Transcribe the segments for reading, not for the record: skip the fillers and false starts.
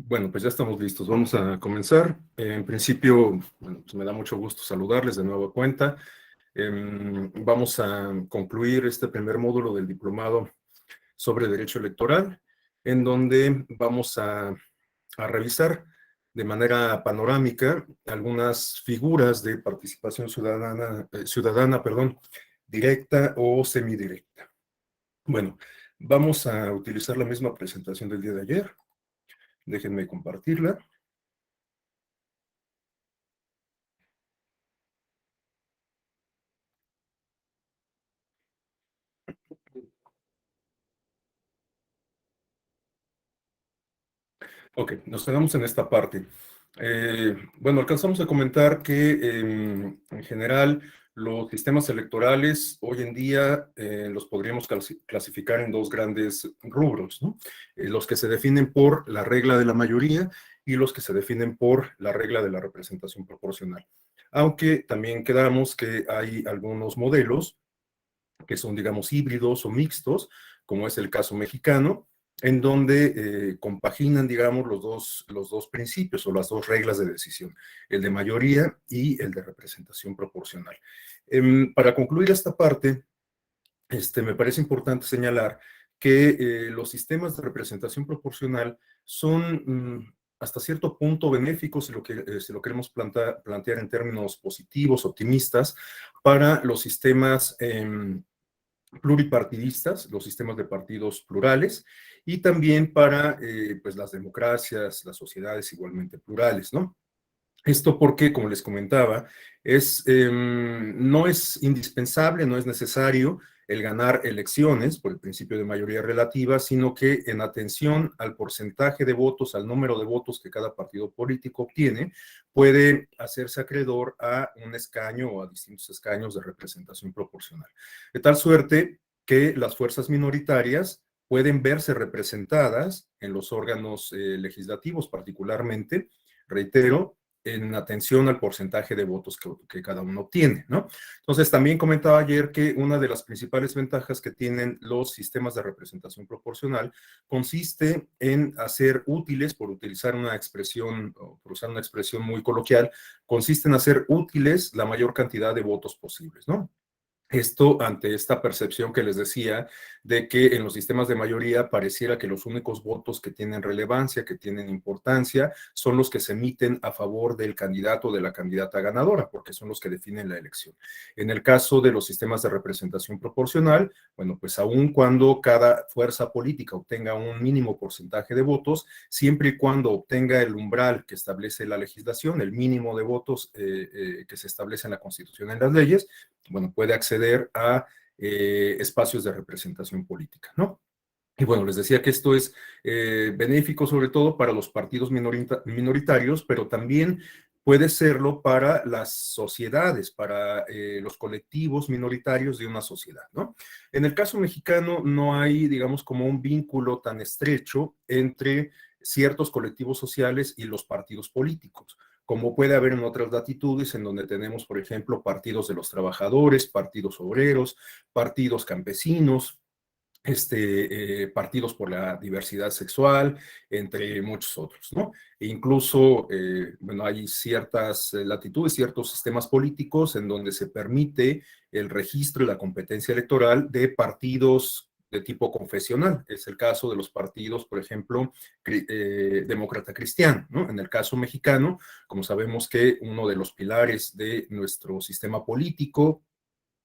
Bueno, pues ya estamos listos. Vamos a comenzar. En principio, bueno, pues me da mucho gusto saludarles de nueva cuenta. Vamos a concluir este primer módulo del diplomado sobre Derecho Electoral, en donde vamos a revisar de manera panorámica algunas figuras de participación ciudadana, perdón, directa o semidirecta. Bueno, vamos a utilizar la misma presentación del día de ayer. Déjenme compartirla. Ok, nos quedamos en esta parte. Bueno, alcanzamos a comentar que en general los sistemas electorales hoy en día los podríamos clasificar en dos grandes rubros, ¿no? Los que se definen por la regla de la mayoría y los que se definen por la regla de la representación proporcional. Aunque también quedamos que hay algunos modelos que son, digamos, híbridos o mixtos, como es el caso mexicano, en donde compaginan, digamos, los dos principios o las dos reglas de decisión, el de mayoría y el de representación proporcional. Para concluir esta parte, me parece importante señalar que los sistemas de representación proporcional son hasta cierto punto benéficos, si lo queremos plantear en términos positivos, optimistas, para los sistemas pluripartidistas, los sistemas de partidos plurales, y también para pues las democracias, las sociedades igualmente plurales, ¿no? Esto porque, como les comentaba, no es indispensable, no es necesario el ganar elecciones por el principio de mayoría relativa, sino que en atención al porcentaje de votos, al número de votos que cada partido político obtiene, puede hacerse acreedor a un escaño o a distintos escaños de representación proporcional. De tal suerte que las fuerzas minoritarias pueden verse representadas en los órganos legislativos, particularmente, reitero, en atención al porcentaje de votos que cada uno obtiene, ¿no? Entonces, también comentaba ayer que una de las principales ventajas que tienen los sistemas de representación proporcional consiste en hacer útiles, por utilizar una expresión, o por usar una expresión muy coloquial, consiste en hacer útiles la mayor cantidad de votos posibles, ¿no? Esto ante esta percepción que les decía de que en los sistemas de mayoría pareciera que los únicos votos que tienen relevancia, que tienen importancia, son los que se emiten a favor del candidato o de la candidata ganadora, porque son los que definen la elección. En el caso de los sistemas de representación proporcional, bueno, pues aun cuando cada fuerza política obtenga un mínimo porcentaje de votos, siempre y cuando obtenga el umbral que establece la legislación, el mínimo de votos que se establece en la Constitución y en las leyes, bueno, puede acceder a espacios de representación política, ¿no? Y bueno, les decía que esto es benéfico sobre todo para los partidos minoritarios, pero también puede serlo para las sociedades, para los colectivos minoritarios de una sociedad, ¿no? En el caso mexicano no hay, digamos, como un vínculo tan estrecho entre ciertos colectivos sociales y los partidos políticos, como puede haber en otras latitudes, en donde tenemos, por ejemplo, partidos de los trabajadores, partidos obreros, partidos campesinos, partidos por la diversidad sexual, entre muchos otros, ¿no? E incluso, bueno, hay ciertas latitudes, ciertos sistemas políticos en donde se permite el registro y la competencia electoral de partidos de tipo confesional. Es el caso de los partidos, por ejemplo, demócrata cristiano, ¿no? En el caso mexicano, como sabemos que uno de los pilares de nuestro sistema político,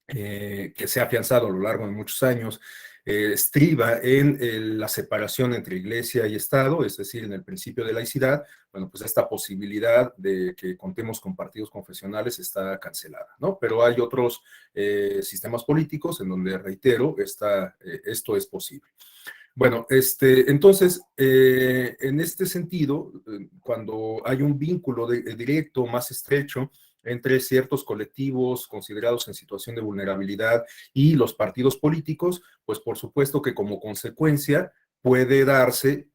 que se ha afianzado a lo largo de muchos años, estriba en la separación entre iglesia y Estado, es decir, en el principio de laicidad. Bueno, pues esta posibilidad de que contemos con partidos confesionales está cancelada, ¿no? Pero hay otros sistemas políticos en donde, reitero, esto es posible. Bueno, entonces, en este sentido, cuando hay un vínculo directo, más estrecho, entre ciertos colectivos considerados en situación de vulnerabilidad y los partidos políticos, pues por supuesto que como consecuencia puede darse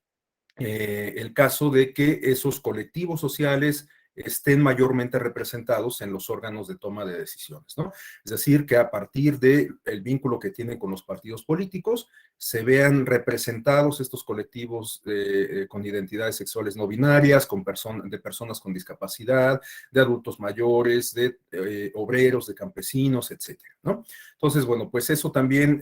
el caso de que esos colectivos sociales estén mayormente representados en los órganos de toma de decisiones, ¿no? Es decir, que a partir del vínculo que tienen con los partidos políticos, se vean representados estos colectivos con identidades sexuales no binarias, de personas con discapacidad, de adultos mayores, de obreros, de campesinos, etcétera, ¿no? Entonces, bueno, pues eso también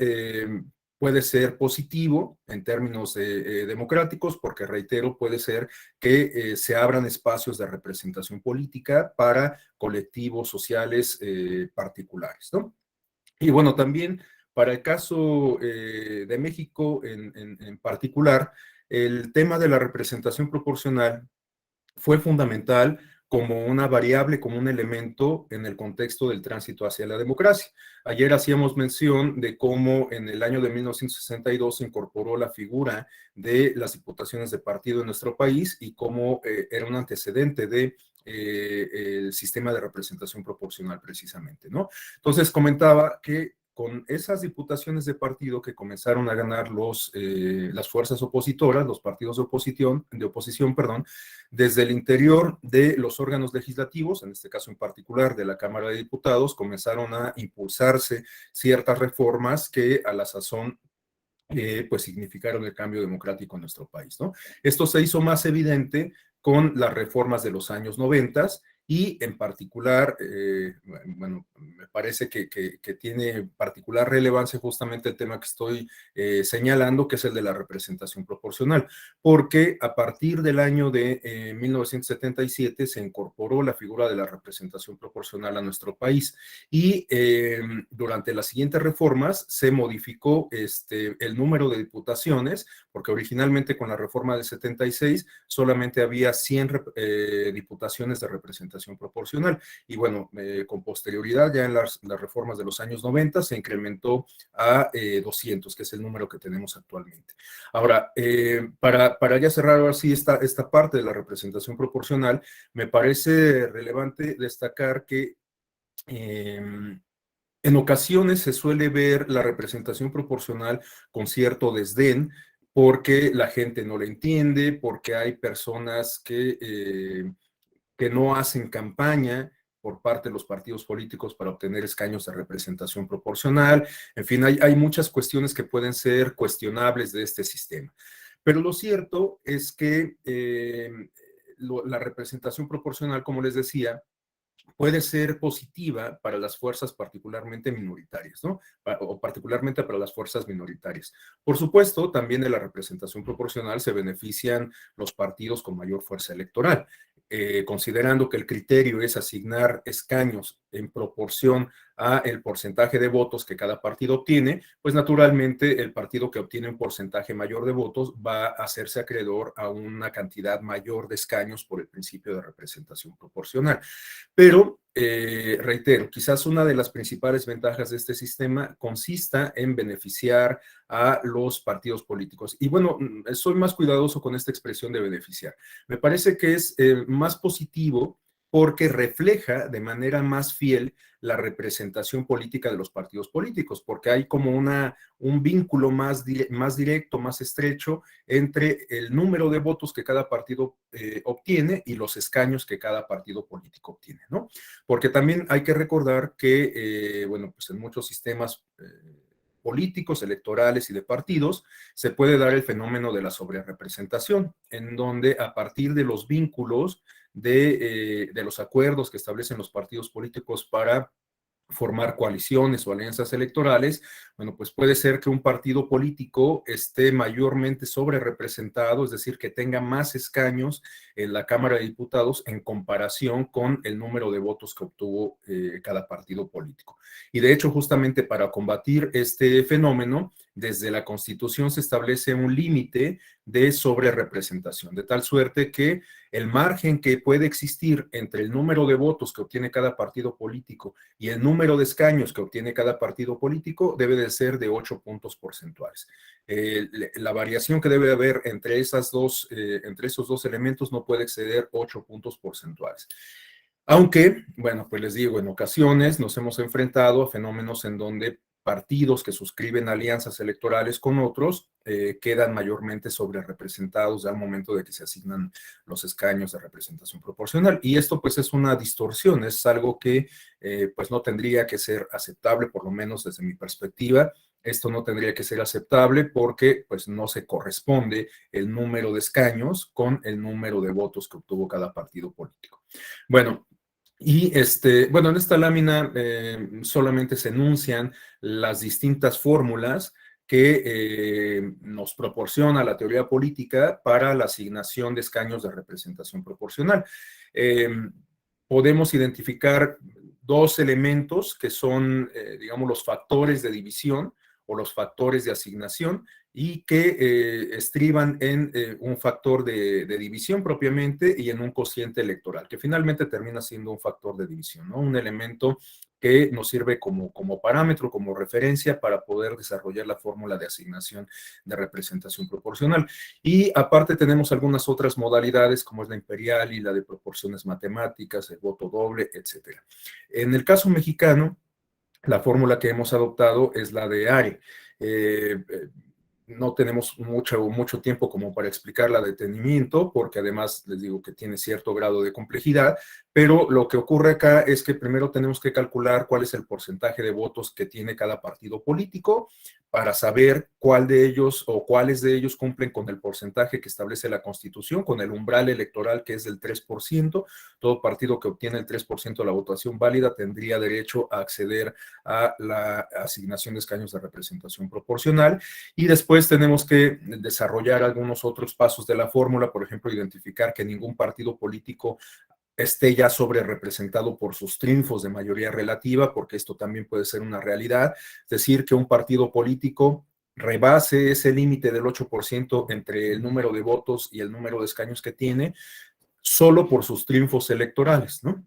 puede ser positivo en términos democráticos, porque reitero, puede ser que se abran espacios de representación política para colectivos sociales particulares, ¿no? Y bueno, también para el caso de México en particular, el tema de la representación proporcional fue fundamental como una variable, como un elemento en el contexto del tránsito hacia la democracia. Ayer hacíamos mención de cómo en el año de 1962 se incorporó la figura de las diputaciones de partido en nuestro país y cómo era un antecedente de el sistema de representación proporcional precisamente, ¿no? Entonces comentaba que con esas diputaciones de partido que comenzaron a ganar las fuerzas opositoras, los partidos de oposición, perdón, desde el interior de los órganos legislativos, en este caso en particular de la Cámara de Diputados, comenzaron a impulsarse ciertas reformas que a la sazón pues significaron el cambio democrático en nuestro país, ¿no? Esto se hizo más evidente con las reformas de los años 90 y en particular, bueno, me parece que tiene particular relevancia justamente el tema que estoy señalando, que es el de la representación proporcional, porque a partir del año de 1977 se incorporó la figura de la representación proporcional a nuestro país y durante las siguientes reformas se modificó el número de diputaciones, porque originalmente con la reforma del 76 solamente había 100 diputaciones de representación proporcional. Y bueno, con posterioridad, ya en las reformas de los años 90, se incrementó a 200, que es el número que tenemos actualmente. Ahora, para ya cerrar ahora sí esta parte de la representación proporcional, me parece relevante destacar que en ocasiones se suele ver la representación proporcional con cierto desdén porque la gente no la entiende, porque hay personas que no hacen campaña por parte de los partidos políticos para obtener escaños de representación proporcional. En fin, hay muchas cuestiones que pueden ser cuestionables de este sistema. Pero lo cierto es que la representación proporcional, como les decía, puede ser positiva para las fuerzas particularmente minoritarias, ¿no? O particularmente para las fuerzas minoritarias. Por supuesto, también de la representación proporcional se benefician los partidos con mayor fuerza electoral, considerando que el criterio es asignar escaños en proporción a el porcentaje de votos que cada partido obtiene, pues naturalmente el partido que obtiene un porcentaje mayor de votos va a hacerse acreedor a una cantidad mayor de escaños por el principio de representación proporcional. Pero, reitero, quizás una de las principales ventajas de este sistema consista en beneficiar a los partidos políticos. Y bueno, soy más cuidadoso con esta expresión de beneficiar. Me parece que es más positivo porque refleja de manera más fiel la representación política de los partidos políticos, porque hay como un vínculo más directo, más estrecho entre el número de votos que cada partido obtiene y los escaños que cada partido político obtiene, ¿no? Porque también hay que recordar que, bueno, pues en muchos sistemas políticos, electorales y de partidos, se puede dar el fenómeno de la sobrerepresentación, en donde a partir de los vínculos de los acuerdos que establecen los partidos políticos para formar coaliciones o alianzas electorales, bueno, pues puede ser que un partido político esté mayormente sobre representado, es decir, que tenga más escaños en la Cámara de Diputados en comparación con el número de votos que obtuvo cada partido político. Y de hecho, justamente para combatir este fenómeno, desde la Constitución se establece un límite de sobrerepresentación, de tal suerte que el margen que puede existir entre el número de votos que obtiene cada partido político y el número de escaños que obtiene cada partido político debe de ser de 8 puntos porcentuales. La variación que debe haber entre esos dos elementos no puede exceder 8 puntos porcentuales. Aunque, bueno, pues les digo, en ocasiones nos hemos enfrentado a fenómenos en donde partidos que suscriben alianzas electorales con otros quedan mayormente sobre representados al momento de que se asignan los escaños de representación proporcional. Y esto pues es una distorsión, es algo que pues no tendría que ser aceptable, por lo menos desde mi perspectiva. Esto no tendría que ser aceptable porque pues no se corresponde el número de escaños con el número de votos que obtuvo cada partido político. Bueno, bueno, en esta lámina solamente se enuncian las distintas fórmulas que nos proporciona la teoría política para la asignación de escaños de representación proporcional. Eh, Podemos identificar dos elementos que son, digamos, los factores de división o los factores de asignación y que estriban en un factor de división propiamente y en un cociente electoral, que finalmente termina siendo un factor de división, ¿no? Un elemento que nos sirve como parámetro, como referencia para poder desarrollar la fórmula de asignación de representación proporcional. Y aparte tenemos algunas otras modalidades como es la imperial y la de proporciones matemáticas, el voto doble, etcétera. En el caso mexicano, la fórmula que hemos adoptado es la de ARE. No tenemos mucho tiempo como para explicarla a detenimiento, porque además les digo que tiene cierto grado de complejidad, pero lo que ocurre acá es que primero tenemos que calcular cuál es el porcentaje de votos que tiene cada partido político para saber cuál de ellos o cuáles de ellos cumplen con el porcentaje que establece la Constitución, con el umbral electoral que es del 3%. Todo partido que obtiene el 3% de la votación válida tendría derecho a acceder a la asignación de escaños de representación proporcional. Y después tenemos que desarrollar algunos otros pasos de la fórmula, por ejemplo, identificar que ningún partido político esté ya sobre representado por sus triunfos de mayoría relativa, porque esto también puede ser una realidad, es decir, que un partido político rebase ese límite del 8% entre el número de votos y el número de escaños que tiene, solo por sus triunfos electorales, ¿no?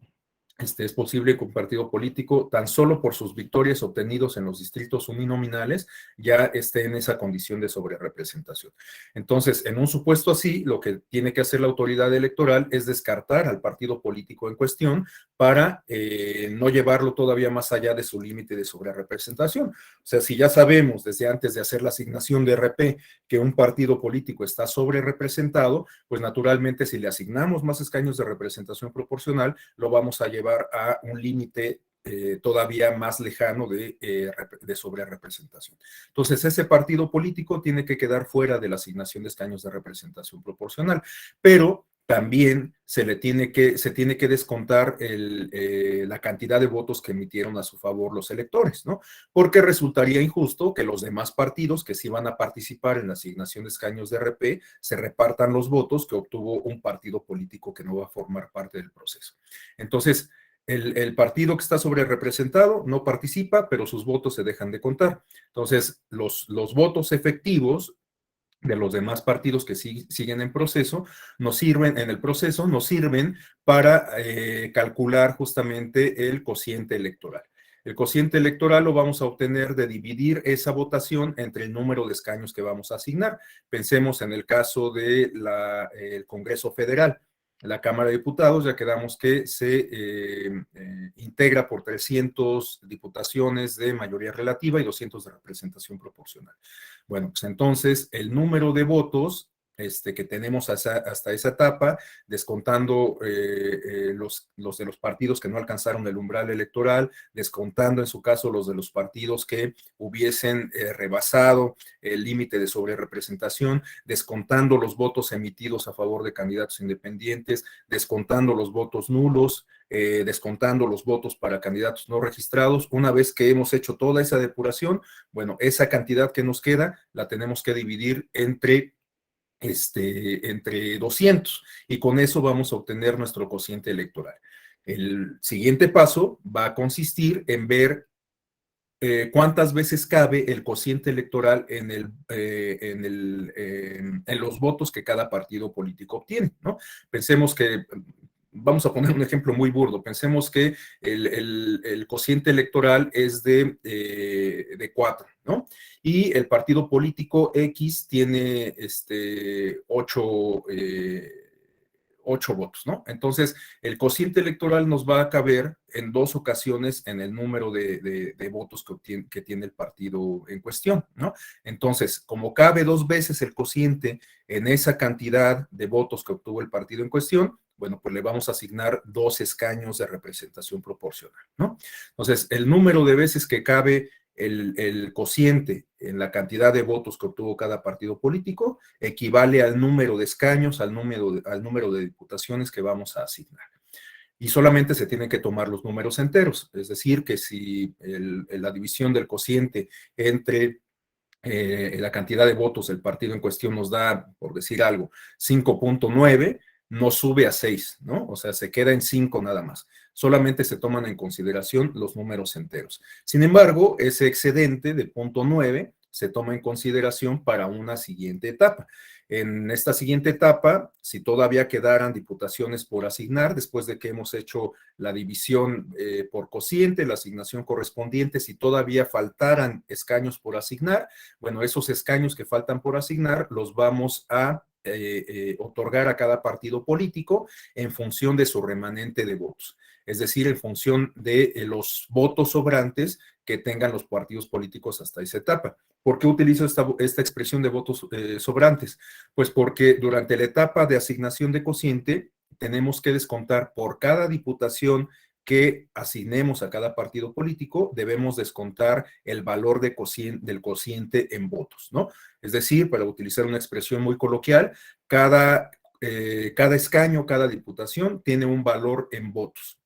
Es posible que un partido político, tan solo por sus victorias obtenidos en los distritos uninominales, ya esté en esa condición de sobrerepresentación. Entonces, en un supuesto así, lo que tiene que hacer la autoridad electoral es descartar al partido político en cuestión para no llevarlo todavía más allá de su límite de sobrerepresentación. O sea, si ya sabemos desde antes de hacer la asignación de RP que un partido político está sobrerepresentado, pues naturalmente si le asignamos más escaños de representación proporcional, lo vamos a llevar a un límite todavía más lejano de sobrerepresentación. Entonces, ese partido político tiene que quedar fuera de la asignación de escaños de representación proporcional, pero también se tiene que descontar la cantidad de votos que emitieron a su favor los electores, ¿no? Porque resultaría injusto que los demás partidos que sí van a participar en la asignación de escaños de RP se repartan los votos que obtuvo un partido político que no va a formar parte del proceso. Entonces, el partido que está sobre representado no participa, pero sus votos se dejan de contar. Entonces, los votos efectivos de los demás partidos que siguen en proceso, en el proceso, nos sirven para calcular justamente el cociente electoral. El cociente electoral lo vamos a obtener de dividir esa votación entre el número de escaños que vamos a asignar. Pensemos en el caso del Congreso Federal. La Cámara de Diputados, ya quedamos que se integra por 300 diputaciones de mayoría relativa y 200 de representación proporcional. Bueno, pues entonces el número de votos que tenemos hasta esa etapa, descontando los de los partidos que no alcanzaron el umbral electoral, descontando en su caso los de los partidos que hubiesen rebasado el límite de sobrerepresentación, descontando los votos emitidos a favor de candidatos independientes, descontando los votos nulos, descontando los votos para candidatos no registrados. Una vez que hemos hecho toda esa depuración, bueno, esa cantidad que nos queda la tenemos que dividir entre 200 y con eso vamos a obtener nuestro cociente electoral. El siguiente paso va a consistir en ver cuántas veces cabe el cociente electoral en los votos que cada partido político obtiene, ¿no? Pensemos que, vamos a poner un ejemplo muy burdo, pensemos que el cociente electoral es de 4, ¿no? Y el partido político X tiene 8 8 votos, ¿no? Entonces, el cociente electoral nos va a caber en 2 ocasiones en el número de votos que tiene el partido en cuestión, ¿no? Entonces, como cabe 2 veces el cociente en esa cantidad de votos que obtuvo el partido en cuestión, bueno, pues le vamos a asignar 2 escaños de representación proporcional, ¿no? Entonces, el número de veces que cabe el cociente en la cantidad de votos que obtuvo cada partido político equivale al número de escaños, al número de diputaciones que vamos a asignar. Y solamente se tienen que tomar los números enteros, es decir, que si la división del cociente entre la cantidad de votos del partido en cuestión nos da, por decir algo, 5.9, no sube a 6, ¿no? O sea, se queda en 5 nada más. Solamente se toman en consideración los números enteros. Sin embargo, ese excedente de 0.9 se toma en consideración para una siguiente etapa. En esta siguiente etapa, si todavía quedaran diputaciones por asignar, después de que hemos hecho la división por cociente, la asignación correspondiente, si todavía faltaran escaños por asignar, bueno, esos escaños que faltan por asignar los vamos a otorgar a cada partido político en función de su remanente de votos, es decir, en función de los votos sobrantes que tengan los partidos políticos hasta esa etapa. ¿Por qué utilizo esta expresión de votos sobrantes? Pues porque durante la etapa de asignación de cociente tenemos que descontar por cada diputación que asignemos a cada partido político, debemos descontar el valor del cociente en votos, ¿no? Es decir, para utilizar una expresión muy coloquial, cada escaño, cada diputación tiene un valor en votos.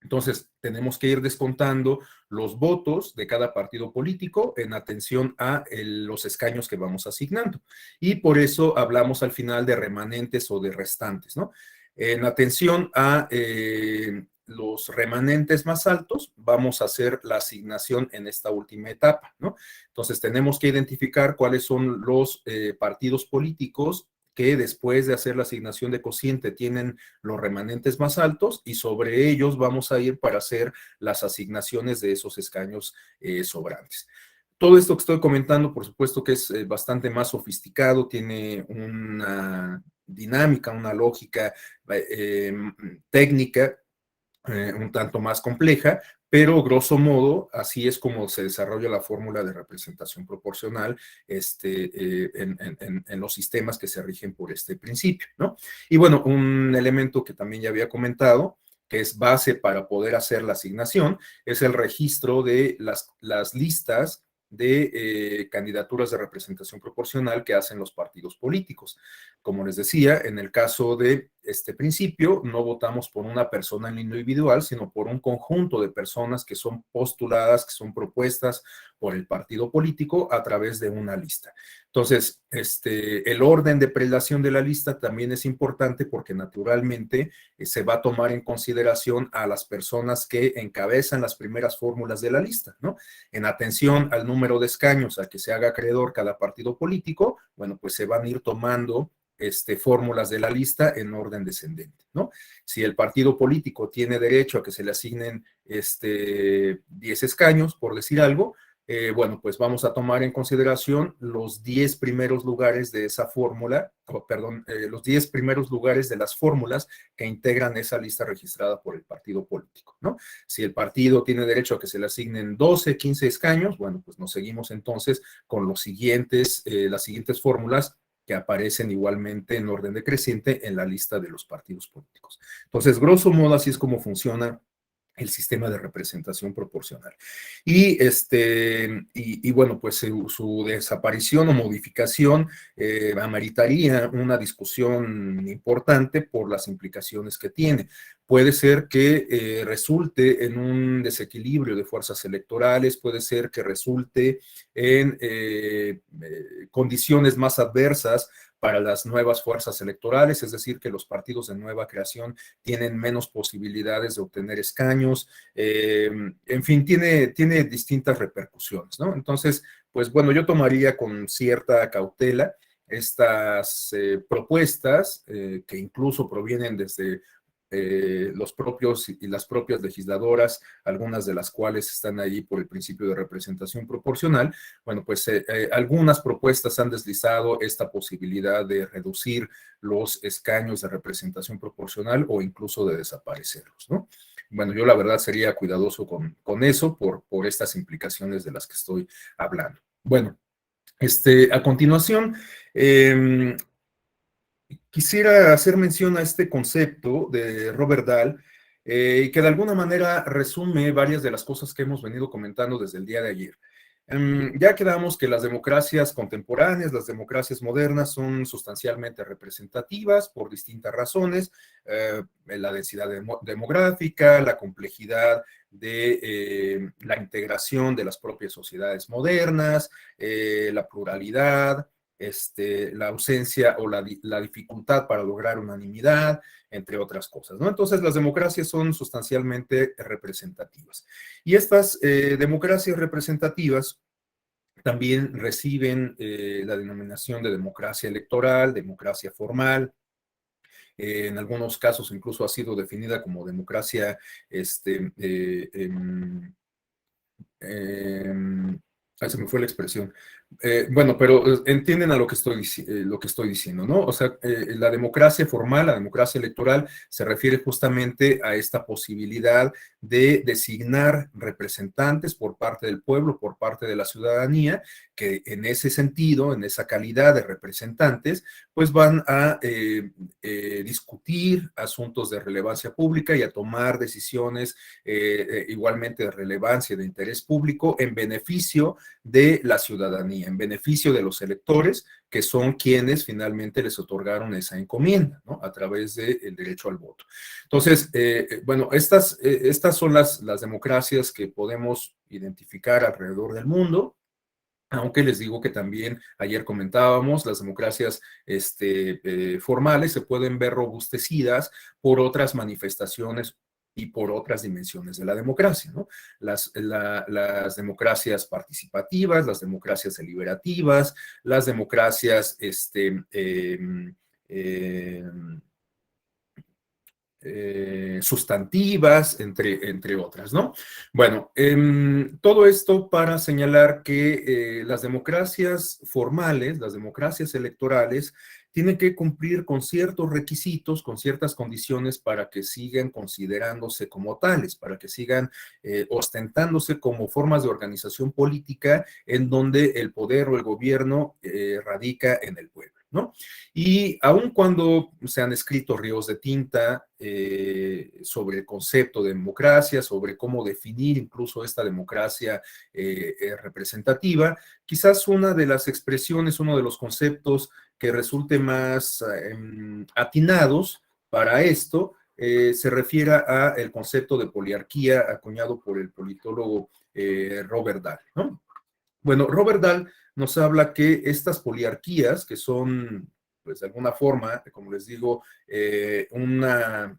Entonces, tenemos que ir descontando los votos de cada partido político en atención a los escaños que vamos asignando. Y por eso hablamos al final de remanentes o de restantes, ¿no? En atención a los remanentes más altos, vamos a hacer la asignación en esta última etapa, ¿no? Entonces, tenemos que identificar cuáles son los partidos políticos que después de hacer la asignación de cociente tienen los remanentes más altos y sobre ellos vamos a ir para hacer las asignaciones de esos escaños sobrantes. Todo esto que estoy comentando, por supuesto que es bastante más sofisticado, tiene una dinámica, una lógica técnica un tanto más compleja, pero grosso modo así es como se desarrolla la fórmula de representación proporcional en los sistemas que se rigen por este principio, ¿no? Y bueno, un elemento que también ya había comentado, que es base para poder hacer la asignación, es el registro de las listas de candidaturas de representación proporcional que hacen los partidos políticos. Como les decía, en el caso de este principio, no votamos por una persona en individual, sino por un conjunto de personas que son postuladas, que son propuestas por el partido político a través de una lista. Entonces, el orden de prelación de la lista también es importante porque naturalmente se va a tomar en consideración a las personas que encabezan las primeras fórmulas de la lista, ¿no? En atención al número de escaños a que se haga acreedor cada partido político, bueno, pues se van a ir tomando fórmulas de la lista en orden descendente, ¿no? Si el partido político tiene derecho a que se le asignen 10 escaños, por decir algo, bueno, pues vamos a tomar en consideración los 10 primeros lugares de esa fórmula, los 10 primeros lugares de las fórmulas que integran esa lista registrada por el partido político, ¿no? Si el partido tiene derecho a que se le asignen 12, 15 escaños, bueno, pues nos seguimos entonces con las siguientes fórmulas que aparecen igualmente en orden decreciente en la lista de los partidos políticos. Entonces, grosso modo, así es como funciona el sistema de representación proporcional. Y bueno, pues su desaparición o modificación ameritaría una discusión importante por las implicaciones que tiene. Puede ser que resulte en un desequilibrio de fuerzas electorales, puede ser que resulte en condiciones más adversas para las nuevas fuerzas electorales, es decir, que los partidos de nueva creación tienen menos posibilidades de obtener escaños, en fin, tiene distintas repercusiones, ¿no? Entonces, pues bueno, yo tomaría con cierta cautela estas propuestas que incluso provienen desde los propios y las propias legisladoras, algunas de las cuales están ahí por el principio de representación proporcional, bueno, pues algunas propuestas han deslizado esta posibilidad de reducir los escaños de representación proporcional o incluso de desaparecerlos, ¿no? Bueno, yo la verdad sería cuidadoso con eso por estas implicaciones de las que estoy hablando. Bueno, a continuación, quisiera hacer mención a este concepto de Robert Dahl, que de alguna manera resume varias de las cosas que hemos venido comentando desde el día de ayer. Ya quedamos que las democracias contemporáneas, las democracias modernas son sustancialmente representativas por distintas razones, la densidad demográfica, la complejidad de la integración de las propias sociedades modernas, la pluralidad, la ausencia o la dificultad para lograr unanimidad, entre otras cosas, ¿no? Entonces, las democracias son sustancialmente representativas. Y estas democracias representativas también reciben la denominación de democracia electoral, democracia formal. En algunos casos incluso ha sido definida como democracia ahí se me fue la expresión. Bueno, pero entienden a lo que estoy diciendo, ¿no? O sea, la democracia formal, la democracia electoral, se refiere justamente a esta posibilidad de designar representantes por parte del pueblo, por parte de la ciudadanía, que en ese sentido, en esa calidad de representantes, pues van a discutir asuntos de relevancia pública y a tomar decisiones igualmente de relevancia y de interés público en beneficio de la ciudadanía, en beneficio de los electores, que son quienes finalmente les otorgaron esa encomienda, ¿no? A través del derecho al voto. Entonces, bueno, estas son las democracias que podemos identificar alrededor del mundo. Aunque les digo que también ayer comentábamos, las democracias formales se pueden ver robustecidas por otras manifestaciones y por otras dimensiones de la democracia, ¿no? Las democracias participativas, las democracias deliberativas, las democracias sustantivas, entre otras, ¿no? Bueno, todo esto para señalar que las democracias formales, las democracias electorales, tienen que cumplir con ciertos requisitos, con ciertas condiciones para que sigan considerándose como tales, para que sigan ostentándose como formas de organización política en donde el poder o el gobierno radica en el pueblo, ¿no? Y aun cuando se han escrito ríos de tinta sobre el concepto de democracia, sobre cómo definir incluso esta democracia representativa, quizás una de las expresiones, uno de los conceptos que resulte más atinados para esto, se refiere a el concepto de poliarquía acuñado por el politólogo Robert Dahl, ¿no? Bueno, Robert Dahl nos habla que estas poliarquías, que son, pues de alguna forma, como les digo, una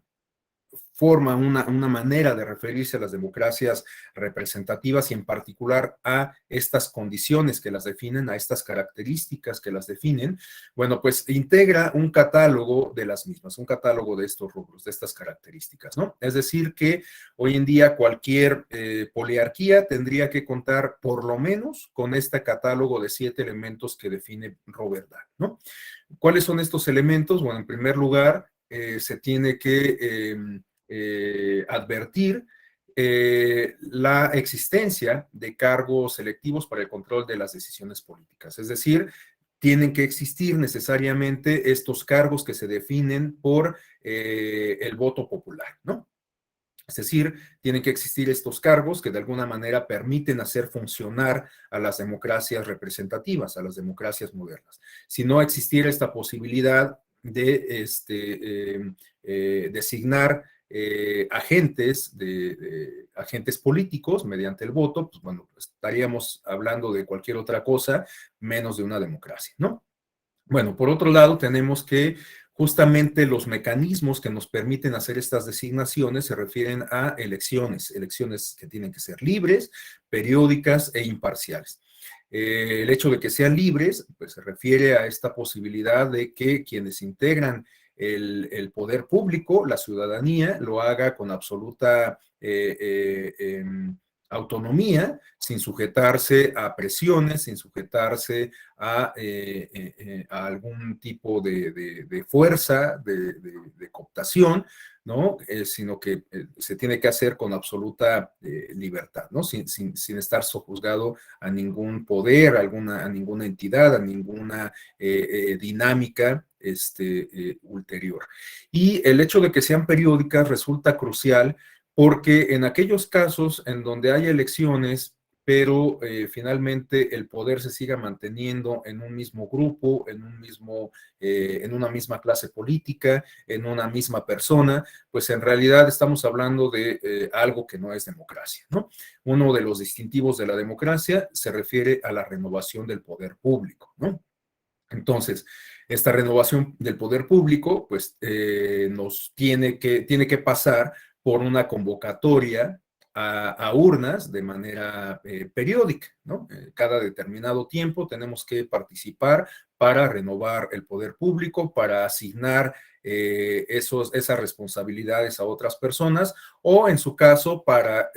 una manera de referirse a las democracias representativas y en particular a estas condiciones que las definen, a estas características que las definen, bueno, pues integra un catálogo de las mismas, un catálogo de estos rubros, de estas características, ¿no? Es decir, que hoy en día cualquier poliarquía tendría que contar por lo menos con este catálogo de 7 elementos que define Robert Dahl, ¿no? ¿Cuáles son estos elementos? Bueno, en primer lugar, se tiene que advertir la existencia de cargos selectivos para el control de las decisiones políticas. Es decir, tienen que existir necesariamente estos cargos que se definen por el voto popular, ¿no? Es decir, tienen que existir estos cargos que de alguna manera permiten hacer funcionar a las democracias representativas, a las democracias modernas. Si no existiera esta posibilidad de designar agentes políticos mediante el voto, pues bueno, estaríamos hablando de cualquier otra cosa menos de una democracia, ¿no? Bueno, por otro lado, tenemos que justamente los mecanismos que nos permiten hacer estas designaciones se refieren a elecciones que tienen que ser libres, periódicas e imparciales. El hecho de que sean libres, pues se refiere a esta posibilidad de que quienes integran el poder público, la ciudadanía, lo haga con absoluta autonomía, sin sujetarse a presiones, sin sujetarse a algún tipo de fuerza, de cooptación, ¿no? Sino que se tiene que hacer con absoluta libertad, ¿no? Sin estar sojuzgado a ningún poder, a ninguna entidad, a ninguna dinámica ulterior. Y el hecho de que sean periódicas resulta crucial porque en aquellos casos en donde hay elecciones, pero finalmente el poder se siga manteniendo en un mismo grupo, en una misma clase política, en una misma persona, pues en realidad estamos hablando de algo que no es democracia, ¿no? Uno de los distintivos de la democracia se refiere a la renovación del poder público, ¿no? Entonces, esta renovación del poder público, pues, nos tiene que pasar por una convocatoria a urnas de manera periódica, ¿no? Cada determinado tiempo tenemos que participar para renovar el poder público, para asignar esas responsabilidades a otras personas o, en su caso, para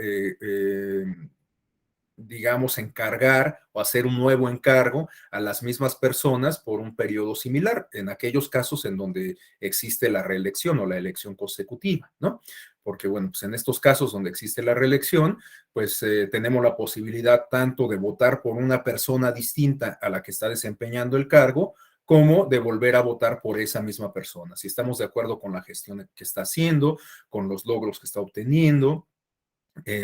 digamos, encargar o hacer un nuevo encargo a las mismas personas por un periodo similar, en aquellos casos en donde existe la reelección o la elección consecutiva, ¿no? Porque, bueno, pues en estos casos donde existe la reelección, pues tenemos la posibilidad tanto de votar por una persona distinta a la que está desempeñando el cargo, como de volver a votar por esa misma persona. Si estamos de acuerdo con la gestión que está haciendo, con los logros que está obteniendo,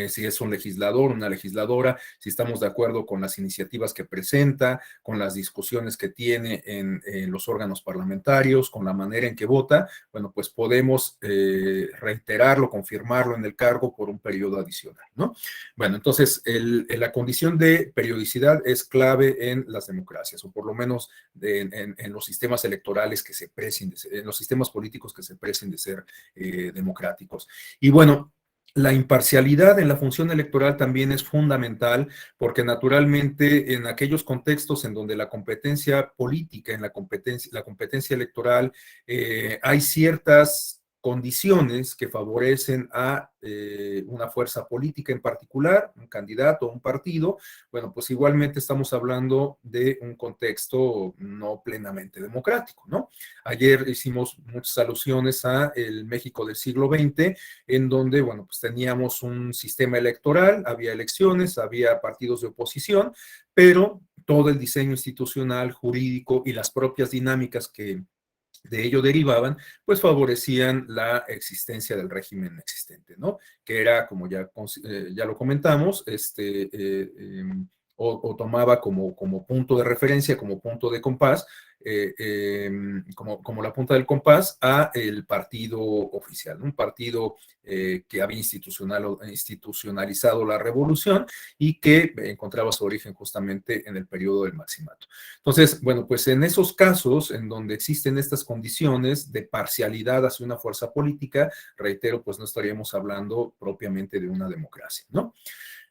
si es un legislador, una legisladora, si estamos de acuerdo con las iniciativas que presenta, con las discusiones que tiene en los órganos parlamentarios, con la manera en que vota, bueno, pues podemos reiterarlo, confirmarlo en el cargo por un periodo adicional, ¿no? Bueno, entonces la condición de periodicidad es clave en las democracias, o por lo menos en los sistemas electorales que se precien, en los sistemas políticos que se precien de ser democráticos. Y bueno, la imparcialidad en la función electoral también es fundamental porque naturalmente en aquellos contextos en donde la competencia política, en la competencia electoral, hay ciertas condiciones que favorecen a una fuerza política en particular, un candidato, un partido, bueno, pues igualmente estamos hablando de un contexto no plenamente democrático, ¿no? Ayer hicimos muchas alusiones a el México del siglo XX, en donde, bueno, pues teníamos un sistema electoral, había elecciones, había partidos de oposición, pero todo el diseño institucional, jurídico y las propias dinámicas que de ello derivaban, pues favorecían la existencia del régimen existente, ¿no? Que era, como ya lo comentamos, o tomaba como punto de referencia, como punto de compás, como la punta del compás a el partido oficial, ¿no? Un partido que había institucionalizado la revolución y que encontraba su origen justamente en el periodo del Maximato. Entonces, bueno, pues en esos casos en donde existen estas condiciones de parcialidad hacia una fuerza política, reitero, pues no estaríamos hablando propiamente de una democracia, ¿no?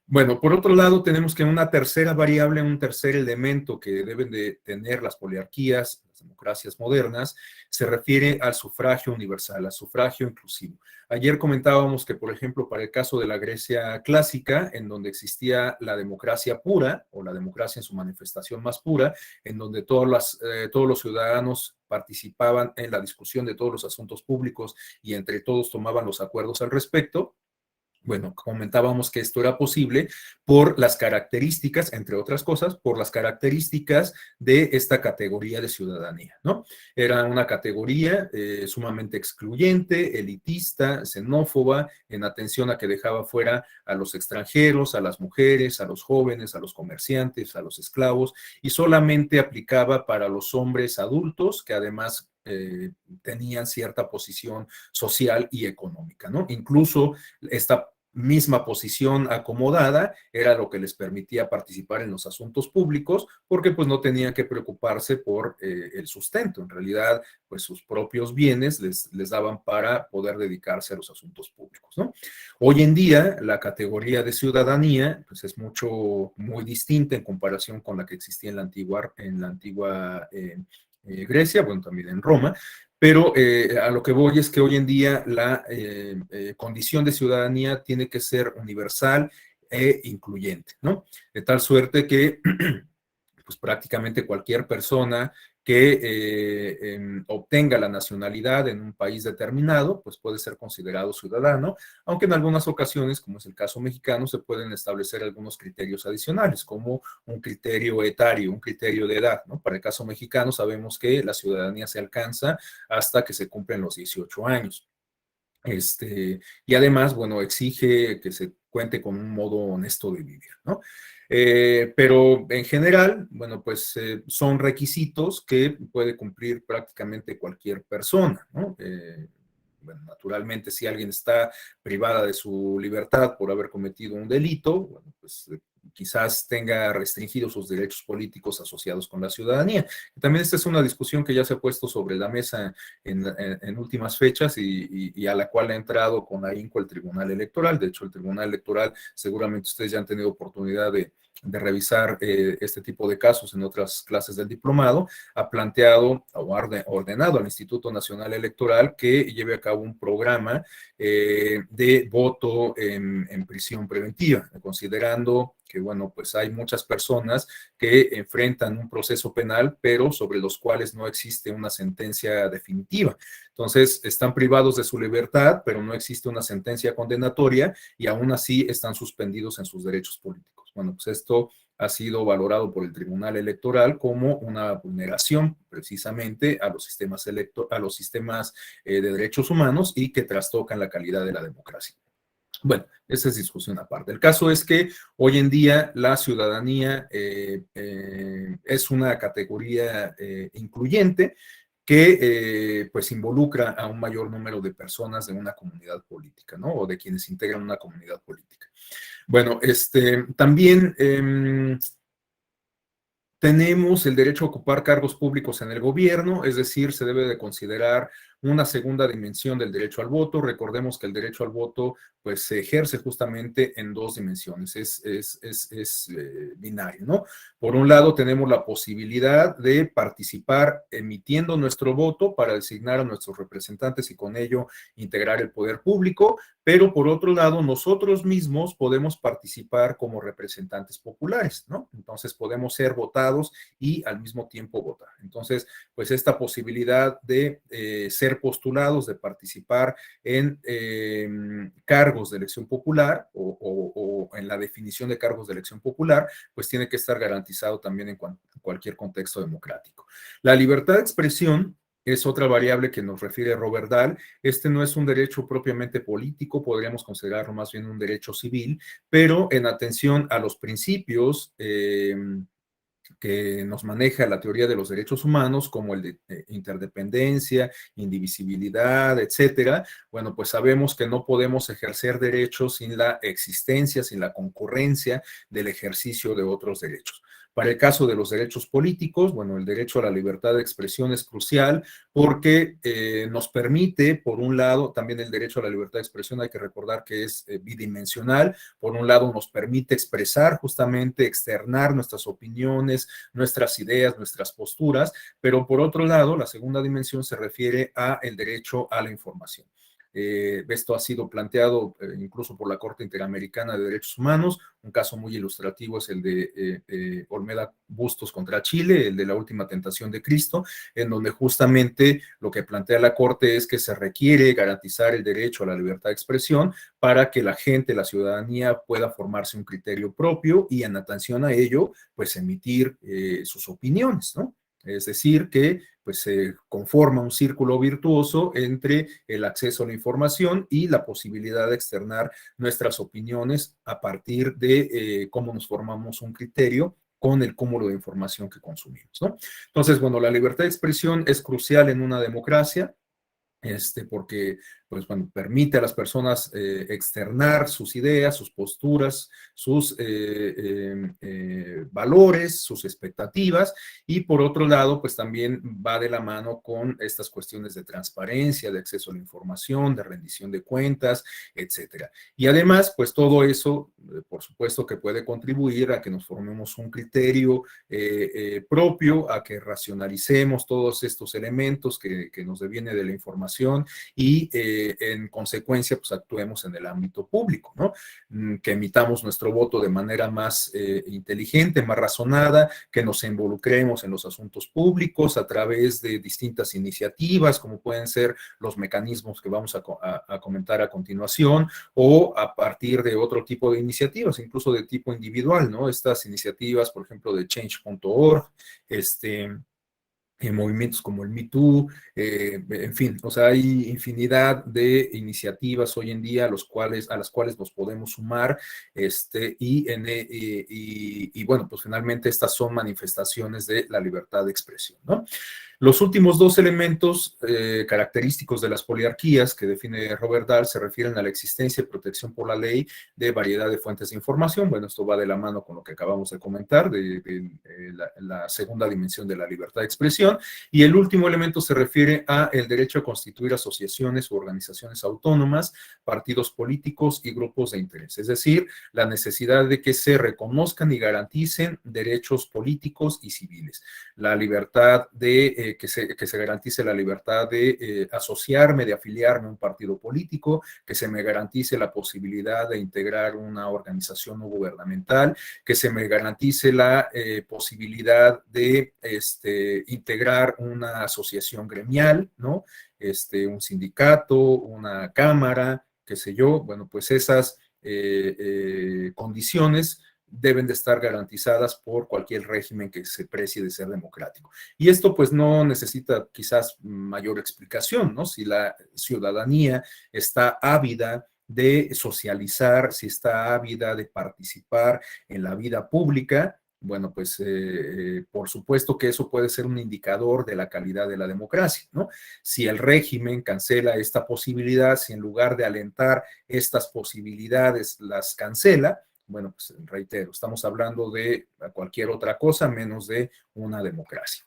Bueno, por otro lado, tenemos que una tercera variable, un tercer elemento que deben de tener las poliarquías, las democracias modernas, se refiere al sufragio universal, al sufragio inclusivo. Ayer comentábamos que, por ejemplo, para el caso de la Grecia clásica, en donde existía la democracia pura, o la democracia en su manifestación más pura, en donde todos los ciudadanos participaban en la discusión de todos los asuntos públicos y entre todos tomaban los acuerdos al respecto. Bueno, comentábamos que esto era posible por las características, entre otras cosas, por las características de esta categoría de ciudadanía, ¿no? Era una categoría sumamente excluyente, elitista, xenófoba, en atención a que dejaba fuera a los extranjeros, a las mujeres, a los jóvenes, a los comerciantes, a los esclavos, y solamente aplicaba para los hombres adultos que además tenían cierta posición social y económica, ¿no? Incluso esta misma posición acomodada era lo que les permitía participar en los asuntos públicos porque pues no tenían que preocuparse por el sustento. En realidad, pues sus propios bienes les daban para poder dedicarse a los asuntos públicos, ¿no? Hoy en día, la categoría de ciudadanía pues es muy distinta en comparación con la que existía en la antigua Grecia, bueno, también en Roma, pero a lo que voy es que hoy en día la condición de ciudadanía tiene que ser universal e incluyente, ¿no? De tal suerte que pues prácticamente cualquier persona que obtenga la nacionalidad en un país determinado, pues puede ser considerado ciudadano, aunque en algunas ocasiones, como es el caso mexicano, se pueden establecer algunos criterios adicionales, como un criterio etario, un criterio de edad, ¿no? Para el caso mexicano sabemos que la ciudadanía se alcanza hasta que se cumplen los 18 años. Y además, bueno, exige que se cuente con un modo honesto de vivir, ¿no? Pero en general, bueno, pues son requisitos que puede cumplir prácticamente cualquier persona, ¿no? Bueno, naturalmente, si alguien está privada de su libertad por haber cometido un delito, bueno, pues quizás tenga restringidos sus derechos políticos asociados con la ciudadanía. También esta es una discusión que ya se ha puesto sobre la mesa en últimas fechas y a la cual ha entrado con ahínco el Tribunal Electoral. De hecho, el Tribunal Electoral, seguramente ustedes ya han tenido oportunidad de revisar este tipo de casos en otras clases del diplomado, ha planteado o ha ordenado al Instituto Nacional Electoral que lleve a cabo un programa de voto en prisión preventiva, considerando que, bueno, pues hay muchas personas que enfrentan un proceso penal, pero sobre los cuales no existe una sentencia definitiva. Entonces, están privados de su libertad, pero no existe una sentencia condenatoria y aún así están suspendidos en sus derechos políticos. Bueno, pues esto ha sido valorado por el Tribunal Electoral como una vulneración precisamente a los sistemas, de derechos humanos y que trastocan la calidad de la democracia. Bueno, esa es discusión aparte. El caso es que hoy en día la ciudadanía es una categoría incluyente que pues involucra a un mayor número de personas de una comunidad política, ¿no? O de quienes integran una comunidad política. Bueno, también tenemos el derecho a ocupar cargos públicos en el gobierno, es decir, se debe de considerar una segunda dimensión del derecho al voto. Recordemos que el derecho al voto pues se ejerce justamente en dos dimensiones, es binario, ¿no? Por un lado tenemos la posibilidad de participar emitiendo nuestro voto para designar a nuestros representantes y con ello integrar el poder público, pero por otro lado nosotros mismos podemos participar como representantes populares, ¿no? Entonces podemos ser votados y al mismo tiempo votar. Entonces, pues esta posibilidad de ser postulados, de participar en cargos de elección popular o en la definición de cargos de elección popular, pues tiene que estar garantizado también en cualquier contexto democrático. La libertad de expresión es otra variable que nos refiere Robert Dahl. Este no es un derecho propiamente político, podríamos considerarlo más bien un derecho civil, pero en atención a los principios que nos maneja la teoría de los derechos humanos, como el de interdependencia, indivisibilidad, etcétera, bueno, pues sabemos que no podemos ejercer derechos sin la existencia, sin la concurrencia del ejercicio de otros derechos. Para el caso de los derechos políticos, bueno, el derecho a la libertad de expresión es crucial porque nos permite, por un lado, también el derecho a la libertad de expresión, hay que recordar que es bidimensional. Por un lado, nos permite expresar justamente, externar nuestras opiniones, nuestras ideas, nuestras posturas, pero por otro lado, la segunda dimensión se refiere a el derecho a la información. Esto ha sido planteado incluso por la Corte Interamericana de Derechos Humanos. Un caso muy ilustrativo es el de Olmeda Bustos contra Chile, el de la última tentación de Cristo, en donde justamente lo que plantea la Corte es que se requiere garantizar el derecho a la libertad de expresión para que la gente, la ciudadanía, pueda formarse un criterio propio y en atención a ello, pues emitir sus opiniones, ¿no? Es decir, que pues se conforma un círculo virtuoso entre el acceso a la información y la posibilidad de externar nuestras opiniones a partir de cómo nos formamos un criterio con el cúmulo de información que consumimos, ¿no? Entonces, bueno, la libertad de expresión es crucial en una democracia, porque pues, bueno, permite a las personas externar sus ideas, sus posturas, sus valores, sus expectativas, y por otro lado, pues también va de la mano con estas cuestiones de transparencia, de acceso a la información, de rendición de cuentas, etcétera. Y además, pues todo eso por supuesto que puede contribuir a que nos formemos un criterio propio, a que racionalicemos todos estos elementos que nos deviene de la información y en consecuencia pues actuemos en el ámbito público, ¿no? Que emitamos nuestro voto de manera más inteligente, más razonada, que nos involucremos en los asuntos públicos a través de distintas iniciativas, como pueden ser los mecanismos que vamos a comentar a continuación, o a partir de otro tipo de iniciativas, incluso de tipo individual, ¿no? Estas iniciativas, por ejemplo, de change.org, en movimientos como el Me Too, en fin, o sea, hay infinidad de iniciativas hoy en día a las cuales nos podemos sumar, y bueno, pues finalmente estas son manifestaciones de la libertad de expresión, ¿no? Los últimos dos elementos característicos de las poliarquías que define Robert Dahl se refieren a la existencia y protección por la ley de variedad de fuentes de información. Bueno, esto va de la mano con lo que acabamos de comentar, de la segunda dimensión de la libertad de expresión. Y el último elemento se refiere a el derecho a constituir asociaciones u organizaciones autónomas, partidos políticos y grupos de interés. Es decir, la necesidad de que se reconozcan y garanticen derechos políticos y civiles. La libertad de que se garantice la libertad de asociarme, de afiliarme a un partido político, que se me garantice la posibilidad de integrar una organización no gubernamental, que se me garantice la posibilidad de integrar una asociación gremial, ¿no? Un sindicato, una cámara, qué sé yo. Bueno, pues esas condiciones deben de estar garantizadas por cualquier régimen que se precie de ser democrático. Y esto pues no necesita quizás mayor explicación, ¿no? Si la ciudadanía está ávida de socializar, si está ávida de participar en la vida pública, bueno, pues por supuesto que eso puede ser un indicador de la calidad de la democracia, ¿no? Si el régimen cancela esta posibilidad, si en lugar de alentar estas posibilidades las cancela, bueno, pues reitero, estamos hablando de cualquier otra cosa menos de una democracia.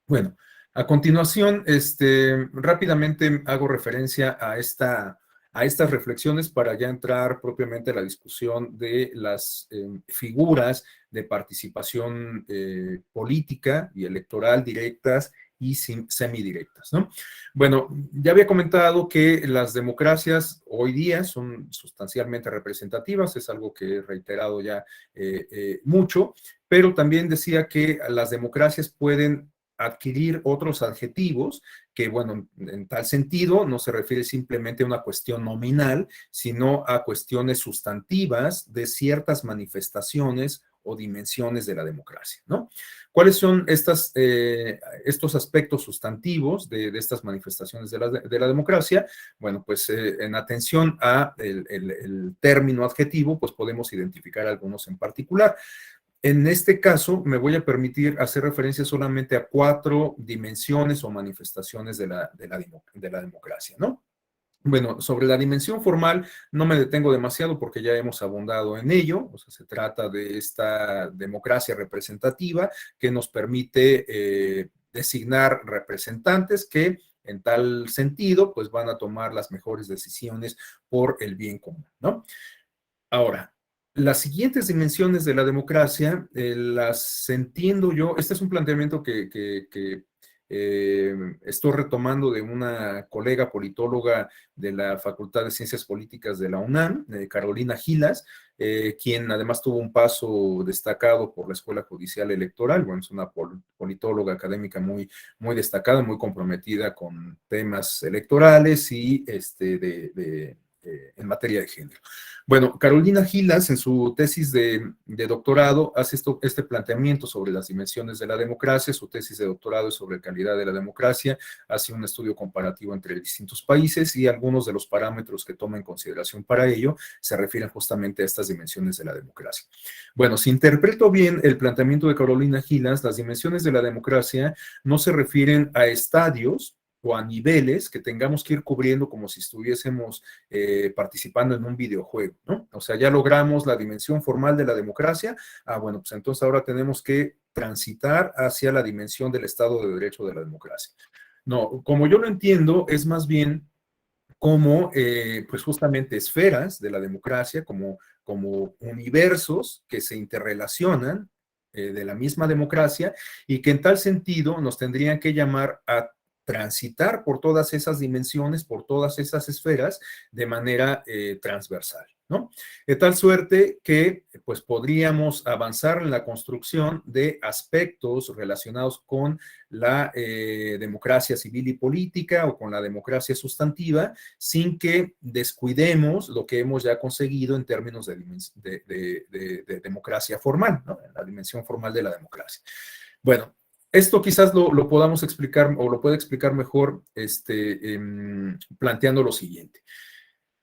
Bueno, a continuación, rápidamente hago referencia a estas reflexiones para ya entrar propiamente a la discusión de las figuras de participación política y electoral directas y semidirectas, ¿no? Bueno, ya había comentado que las democracias hoy día son sustancialmente representativas, es algo que he reiterado ya mucho, pero también decía que las democracias pueden adquirir otros adjetivos que, bueno, en tal sentido no se refiere simplemente a una cuestión nominal, sino a cuestiones sustantivas de ciertas manifestaciones o dimensiones de la democracia, ¿no? ¿Cuáles son estos aspectos sustantivos de estas manifestaciones de la democracia? Bueno, pues en atención a el término adjetivo, pues podemos identificar algunos en particular. En este caso, me voy a permitir hacer referencia solamente a 4 dimensiones o manifestaciones de la democracia, ¿no? Bueno, sobre la dimensión formal no me detengo demasiado porque ya hemos abundado en ello. O sea, se trata de esta democracia representativa que nos permite designar representantes que en tal sentido pues van a tomar las mejores decisiones por el bien común, ¿no? Ahora, las siguientes dimensiones de la democracia las entiendo yo. Este es un planteamiento que estoy retomando de una colega politóloga de la Facultad de Ciencias Políticas de la UNAM, Carolina Gilas, quien además tuvo un paso destacado por la Escuela Judicial Electoral. Bueno, es una politóloga académica muy, muy destacada, muy comprometida con temas electorales y en materia de género. Bueno, Carolina Gilas, en su tesis de doctorado, hace este planteamiento sobre las dimensiones de la democracia. Su tesis de doctorado es sobre calidad de la democracia, hace un estudio comparativo entre distintos países y algunos de los parámetros que toma en consideración para ello se refieren justamente a estas dimensiones de la democracia. Bueno, si interpreto bien el planteamiento de Carolina Gilas, las dimensiones de la democracia no se refieren a estadios o a niveles que tengamos que ir cubriendo como si estuviésemos participando en un videojuego, ¿no? O sea, ya logramos la dimensión formal de la democracia, bueno, pues entonces ahora tenemos que transitar hacia la dimensión del Estado de Derecho de la democracia. No, como yo lo entiendo, es más bien como, pues justamente esferas de la democracia, como como universos que se interrelacionan de la misma democracia y que en tal sentido nos tendrían que llamar a transitar por todas esas dimensiones, por todas esas esferas de manera transversal, ¿no? De tal suerte que pues podríamos avanzar en la construcción de aspectos relacionados con la democracia civil y política o con la democracia sustantiva sin que descuidemos lo que hemos ya conseguido en términos de democracia formal, ¿no? La dimensión formal de la democracia. Bueno, esto quizás lo podamos explicar o lo puede explicar mejor planteando lo siguiente.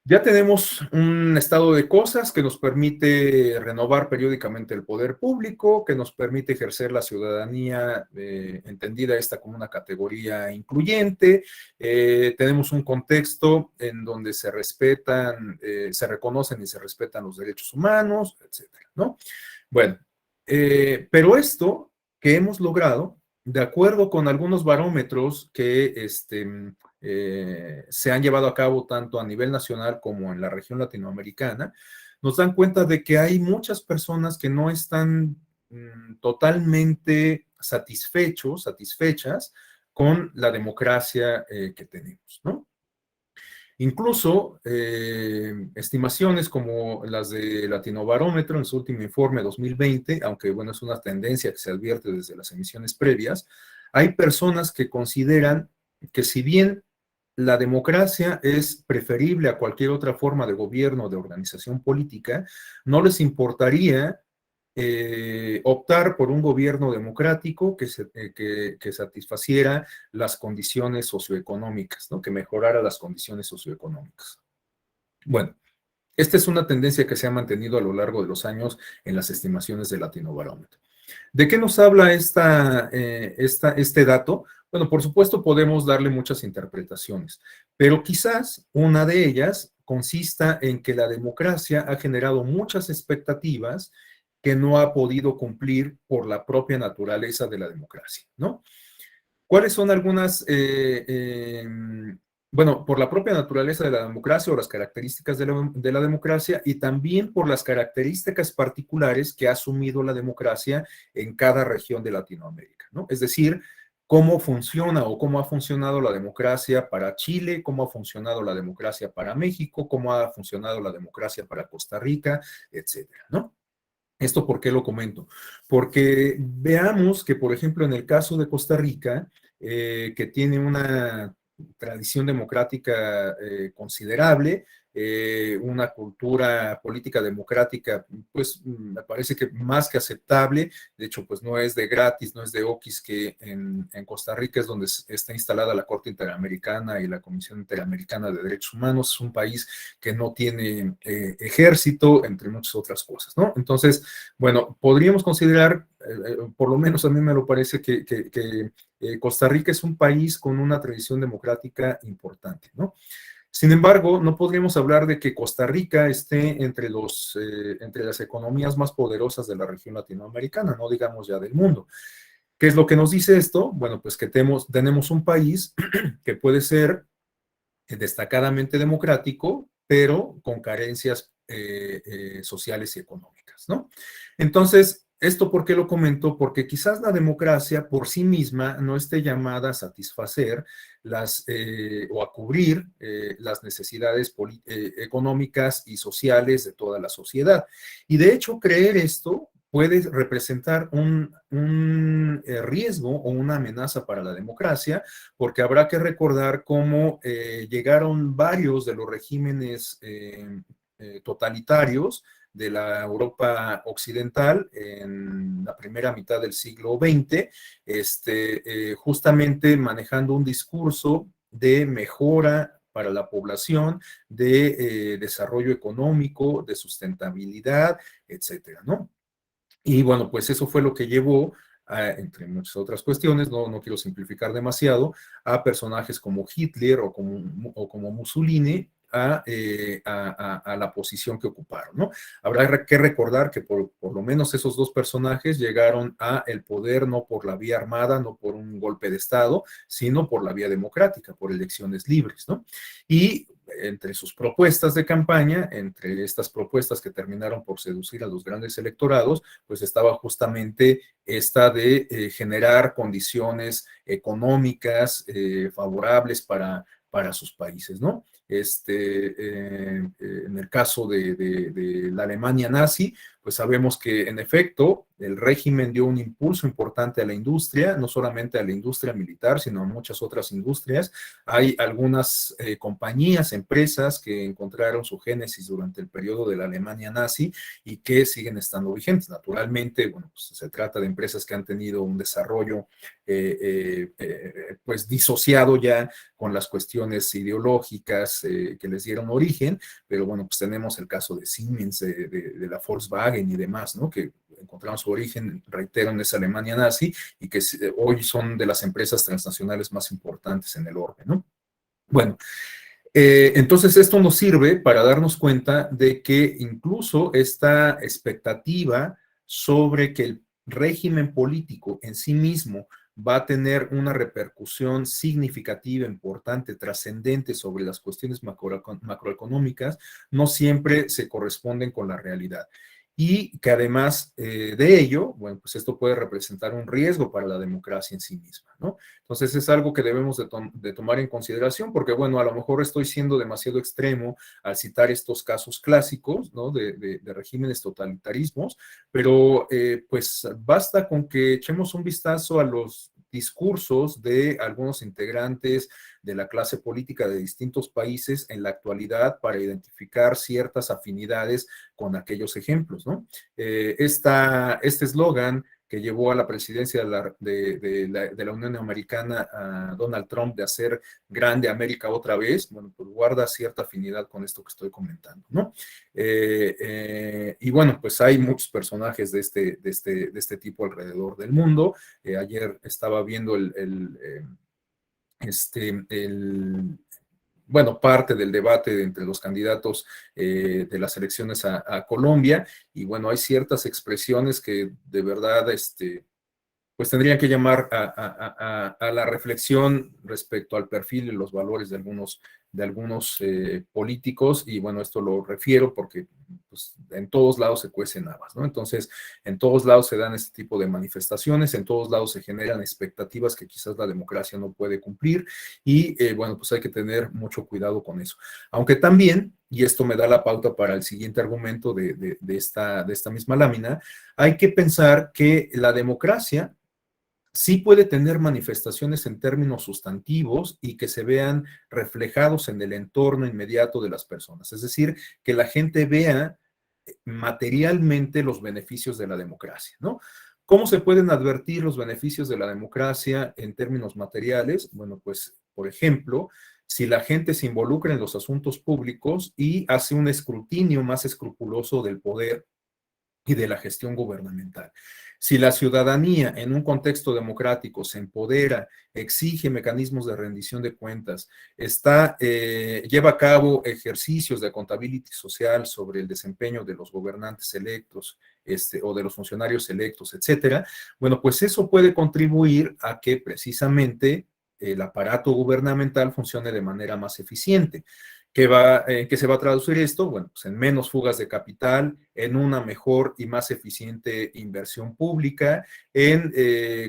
Ya tenemos un estado de cosas que nos permite renovar periódicamente el poder público, que nos permite ejercer la ciudadanía, entendida esta como una categoría incluyente. Tenemos un contexto en donde se respetan, se reconocen y se respetan los derechos humanos, etcétera, ¿no? Bueno, pero esto que hemos logrado, de acuerdo con algunos barómetros que se han llevado a cabo tanto a nivel nacional como en la región latinoamericana, nos dan cuenta de que hay muchas personas que no están totalmente satisfechas con la democracia que tenemos, ¿no? Incluso estimaciones como las de Latinobarómetro en su último informe 2020, aunque bueno, es una tendencia que se advierte desde las emisiones previas, hay personas que consideran que si bien la democracia es preferible a cualquier otra forma de gobierno o de organización política, no les importaría optar por un gobierno democrático que satisfaciera las condiciones socioeconómicas, ¿no? Que mejorara las condiciones socioeconómicas. Bueno, esta es una tendencia que se ha mantenido a lo largo de los años en las estimaciones de Latinobarómetro. ¿De qué nos habla este dato? Bueno, por supuesto podemos darle muchas interpretaciones, pero quizás una de ellas consista en que la democracia ha generado muchas expectativas que no ha podido cumplir por la propia naturaleza de la democracia, ¿no? ¿Cuáles son algunas, bueno, por la propia naturaleza de la democracia o las características de la democracia y también por las características particulares que ha asumido la democracia en cada región de Latinoamérica, ¿no? Es decir, cómo funciona o cómo ha funcionado la democracia para Chile, cómo ha funcionado la democracia para México, cómo ha funcionado la democracia para Costa Rica, etcétera, ¿no? ¿Esto por qué lo comento? Porque veamos que, por ejemplo, en el caso de Costa Rica, que tiene una tradición democrática considerable, una cultura política democrática, pues me parece que más que aceptable. De hecho, pues no es de gratis, no es de oquis que en Costa Rica es donde está instalada la Corte Interamericana y la Comisión Interamericana de Derechos Humanos. Es un país que no tiene ejército, entre muchas otras cosas, ¿no? Entonces, bueno, podríamos considerar, por lo menos a mí me lo parece, que Costa Rica es un país con una tradición democrática importante, ¿no? Sin embargo, no podríamos hablar de que Costa Rica esté entre las economías más poderosas de la región latinoamericana, no digamos ya del mundo. ¿Qué es lo que nos dice esto? Bueno, pues que tenemos un país que puede ser destacadamente democrático, pero con carencias sociales y económicas, ¿no? Entonces, ¿esto por qué lo comento? Porque quizás la democracia por sí misma no esté llamada a satisfacer o a cubrir las necesidades económicas y sociales de toda la sociedad. Y de hecho, creer esto puede representar un riesgo o una amenaza para la democracia, porque habrá que recordar cómo llegaron varios de los regímenes totalitarios de la Europa occidental en la primera mitad del siglo XX, justamente manejando un discurso de mejora para la población, de desarrollo económico, de sustentabilidad, etcétera, ¿no? Y bueno, pues eso fue lo que llevó, entre muchas otras cuestiones, no quiero simplificar demasiado, a personajes como Hitler o como Mussolini a la posición que ocuparon, ¿no? Habrá que recordar que por lo menos esos dos personajes llegaron a el poder no por la vía armada, no por un golpe de Estado, sino por la vía democrática, por elecciones libres, ¿no? Y entre sus propuestas de campaña, entre estas propuestas que terminaron por seducir a los grandes electorados, pues estaba justamente esta de generar condiciones económicas favorables para sus países, ¿no? En el caso de la Alemania nazi, pues sabemos que en efecto el régimen dio un impulso importante a la industria, no solamente a la industria militar, sino a muchas otras industrias. Hay algunas compañías, empresas que encontraron su génesis durante el periodo de la Alemania nazi y que siguen estando vigentes. Naturalmente, bueno, pues se trata de empresas que han tenido un desarrollo pues disociado ya con las cuestiones ideológicas que les dieron origen, pero bueno, pues tenemos el caso de Siemens, de la Volkswagen y demás, ¿no? Que encontraron su origen, reitero, en esa Alemania nazi y que hoy son de las empresas transnacionales más importantes en el orbe, ¿no? Bueno, entonces esto nos sirve para darnos cuenta de que incluso esta expectativa sobre que el régimen político en sí mismo va a tener una repercusión significativa, importante, trascendente sobre las cuestiones macroeconómicas, no siempre se corresponden con la realidad. Y que además de ello, bueno, pues esto puede representar un riesgo para la democracia en sí misma, ¿no? Entonces es algo que debemos de tomar en consideración porque, bueno, a lo mejor estoy siendo demasiado extremo al citar estos casos clásicos, ¿no? De regímenes totalitarismos, pero pues basta con que echemos un vistazo a los discursos de algunos integrantes de la clase política de distintos países en la actualidad para identificar ciertas afinidades con aquellos ejemplos, ¿no? Este eslogan que llevó a la presidencia de la Unión Americana a Donald Trump de hacer grande América otra vez, bueno, pues guarda cierta afinidad con esto que estoy comentando, ¿no? Y bueno, pues hay muchos personajes de este tipo alrededor del mundo. Ayer estaba viendo bueno, parte del debate entre los candidatos de las elecciones a Colombia, y bueno, hay ciertas expresiones que de verdad, pues tendrían que llamar a la reflexión respecto al perfil y los valores de algunos políticos, y bueno, esto lo refiero porque pues, en todos lados se cuecen habas, ¿no? Entonces, en todos lados se dan este tipo de manifestaciones, en todos lados se generan expectativas que quizás la democracia no puede cumplir, y bueno, pues hay que tener mucho cuidado con eso. Aunque también, y esto me da la pauta para el siguiente argumento de esta misma lámina, hay que pensar que la democracia sí puede tener manifestaciones en términos sustantivos y que se vean reflejados en el entorno inmediato de las personas. Es decir, que la gente vea materialmente los beneficios de la democracia, ¿no? ¿Cómo se pueden advertir los beneficios de la democracia en términos materiales? Bueno, pues, por ejemplo, si la gente se involucra en los asuntos públicos y hace un escrutinio más escrupuloso del poder y de la gestión gubernamental. Si la ciudadanía en un contexto democrático se empodera, exige mecanismos de rendición de cuentas, lleva a cabo ejercicios de accountability social sobre el desempeño de los gobernantes electos o de los funcionarios electos, etcétera, bueno, pues eso puede contribuir a que precisamente el aparato gubernamental funcione de manera más eficiente. ¿Qué se va a traducir esto? Bueno, pues en menos fugas de capital, en una mejor y más eficiente inversión pública, en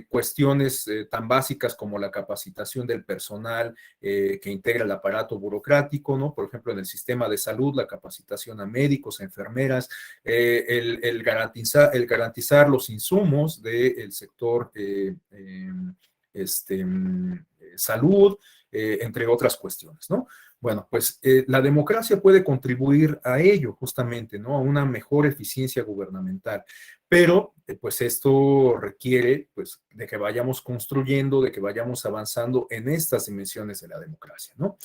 cuestiones tan básicas como la capacitación del personal que integra el aparato burocrático, ¿no? Por ejemplo, en el sistema de salud, la capacitación a médicos, a enfermeras, el garantizar los insumos del sector este, salud, entre otras cuestiones, ¿no? Bueno, pues la democracia puede contribuir a ello justamente, ¿no? A una mejor eficiencia gubernamental, pero pues esto requiere pues de que vayamos construyendo, de que vayamos avanzando en estas dimensiones de la democracia, ¿no?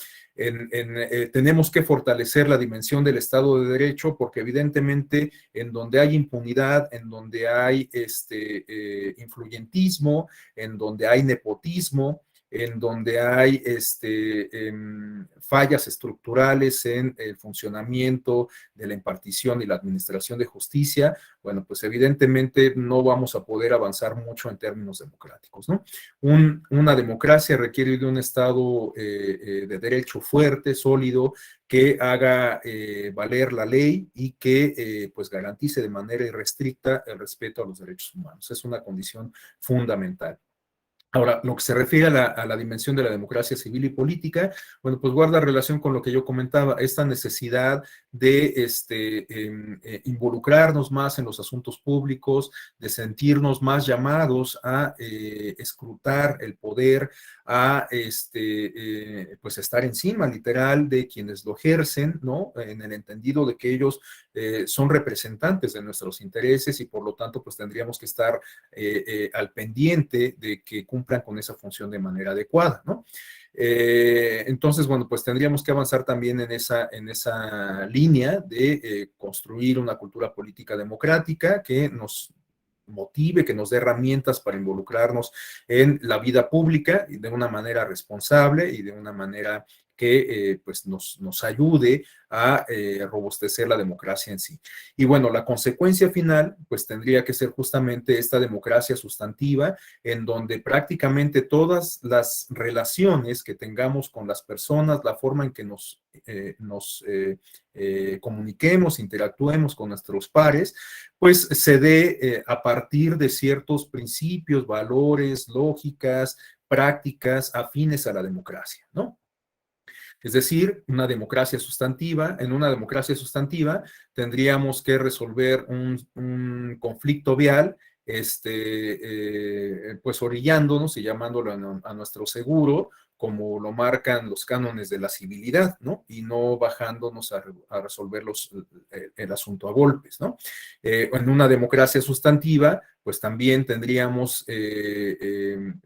Tenemos que fortalecer la dimensión del Estado de Derecho porque evidentemente en donde hay impunidad, en donde hay influyentismo, en donde hay nepotismo, en donde hay fallas estructurales en el funcionamiento de la impartición y la administración de justicia, bueno, pues evidentemente no vamos a poder avanzar mucho en términos democráticos, ¿no? Una democracia requiere de un Estado de derecho fuerte, sólido, que haga valer la ley y que pues garantice de manera irrestricta el respeto a los derechos humanos. Es una condición fundamental. Ahora, lo que se refiere a la dimensión de la democracia civil y política, bueno, pues guarda relación con lo que yo comentaba, esta necesidad de involucrarnos más en los asuntos públicos, de sentirnos más llamados a escrutar el poder, a pues estar encima literal de quienes lo ejercen, ¿no? En el entendido de que ellos son representantes de nuestros intereses y por lo tanto pues tendríamos que estar al pendiente de que cumplan con esa función de manera adecuada, ¿no? Entonces, bueno, pues tendríamos que avanzar también en esa línea de construir una cultura política democrática que nos motive, que nos dé herramientas para involucrarnos en la vida pública de una manera responsable y de una manera que pues nos ayude a robustecer la democracia en sí. Y bueno, la consecuencia final pues tendría que ser justamente esta democracia sustantiva en donde prácticamente todas las relaciones que tengamos con las personas, la forma en que comuniquemos, interactuemos con nuestros pares, pues se dé a partir de ciertos principios, valores, lógicas, prácticas afines a la democracia, ¿no? Es decir, una democracia sustantiva. En una democracia sustantiva tendríamos que resolver un conflicto vial, pues orillándonos y llamándolo a nuestro seguro, como lo marcan los cánones de la civilidad, ¿no? Y no bajándonos a resolver el asunto a golpes, ¿no? En una democracia sustantiva, pues también tendríamos,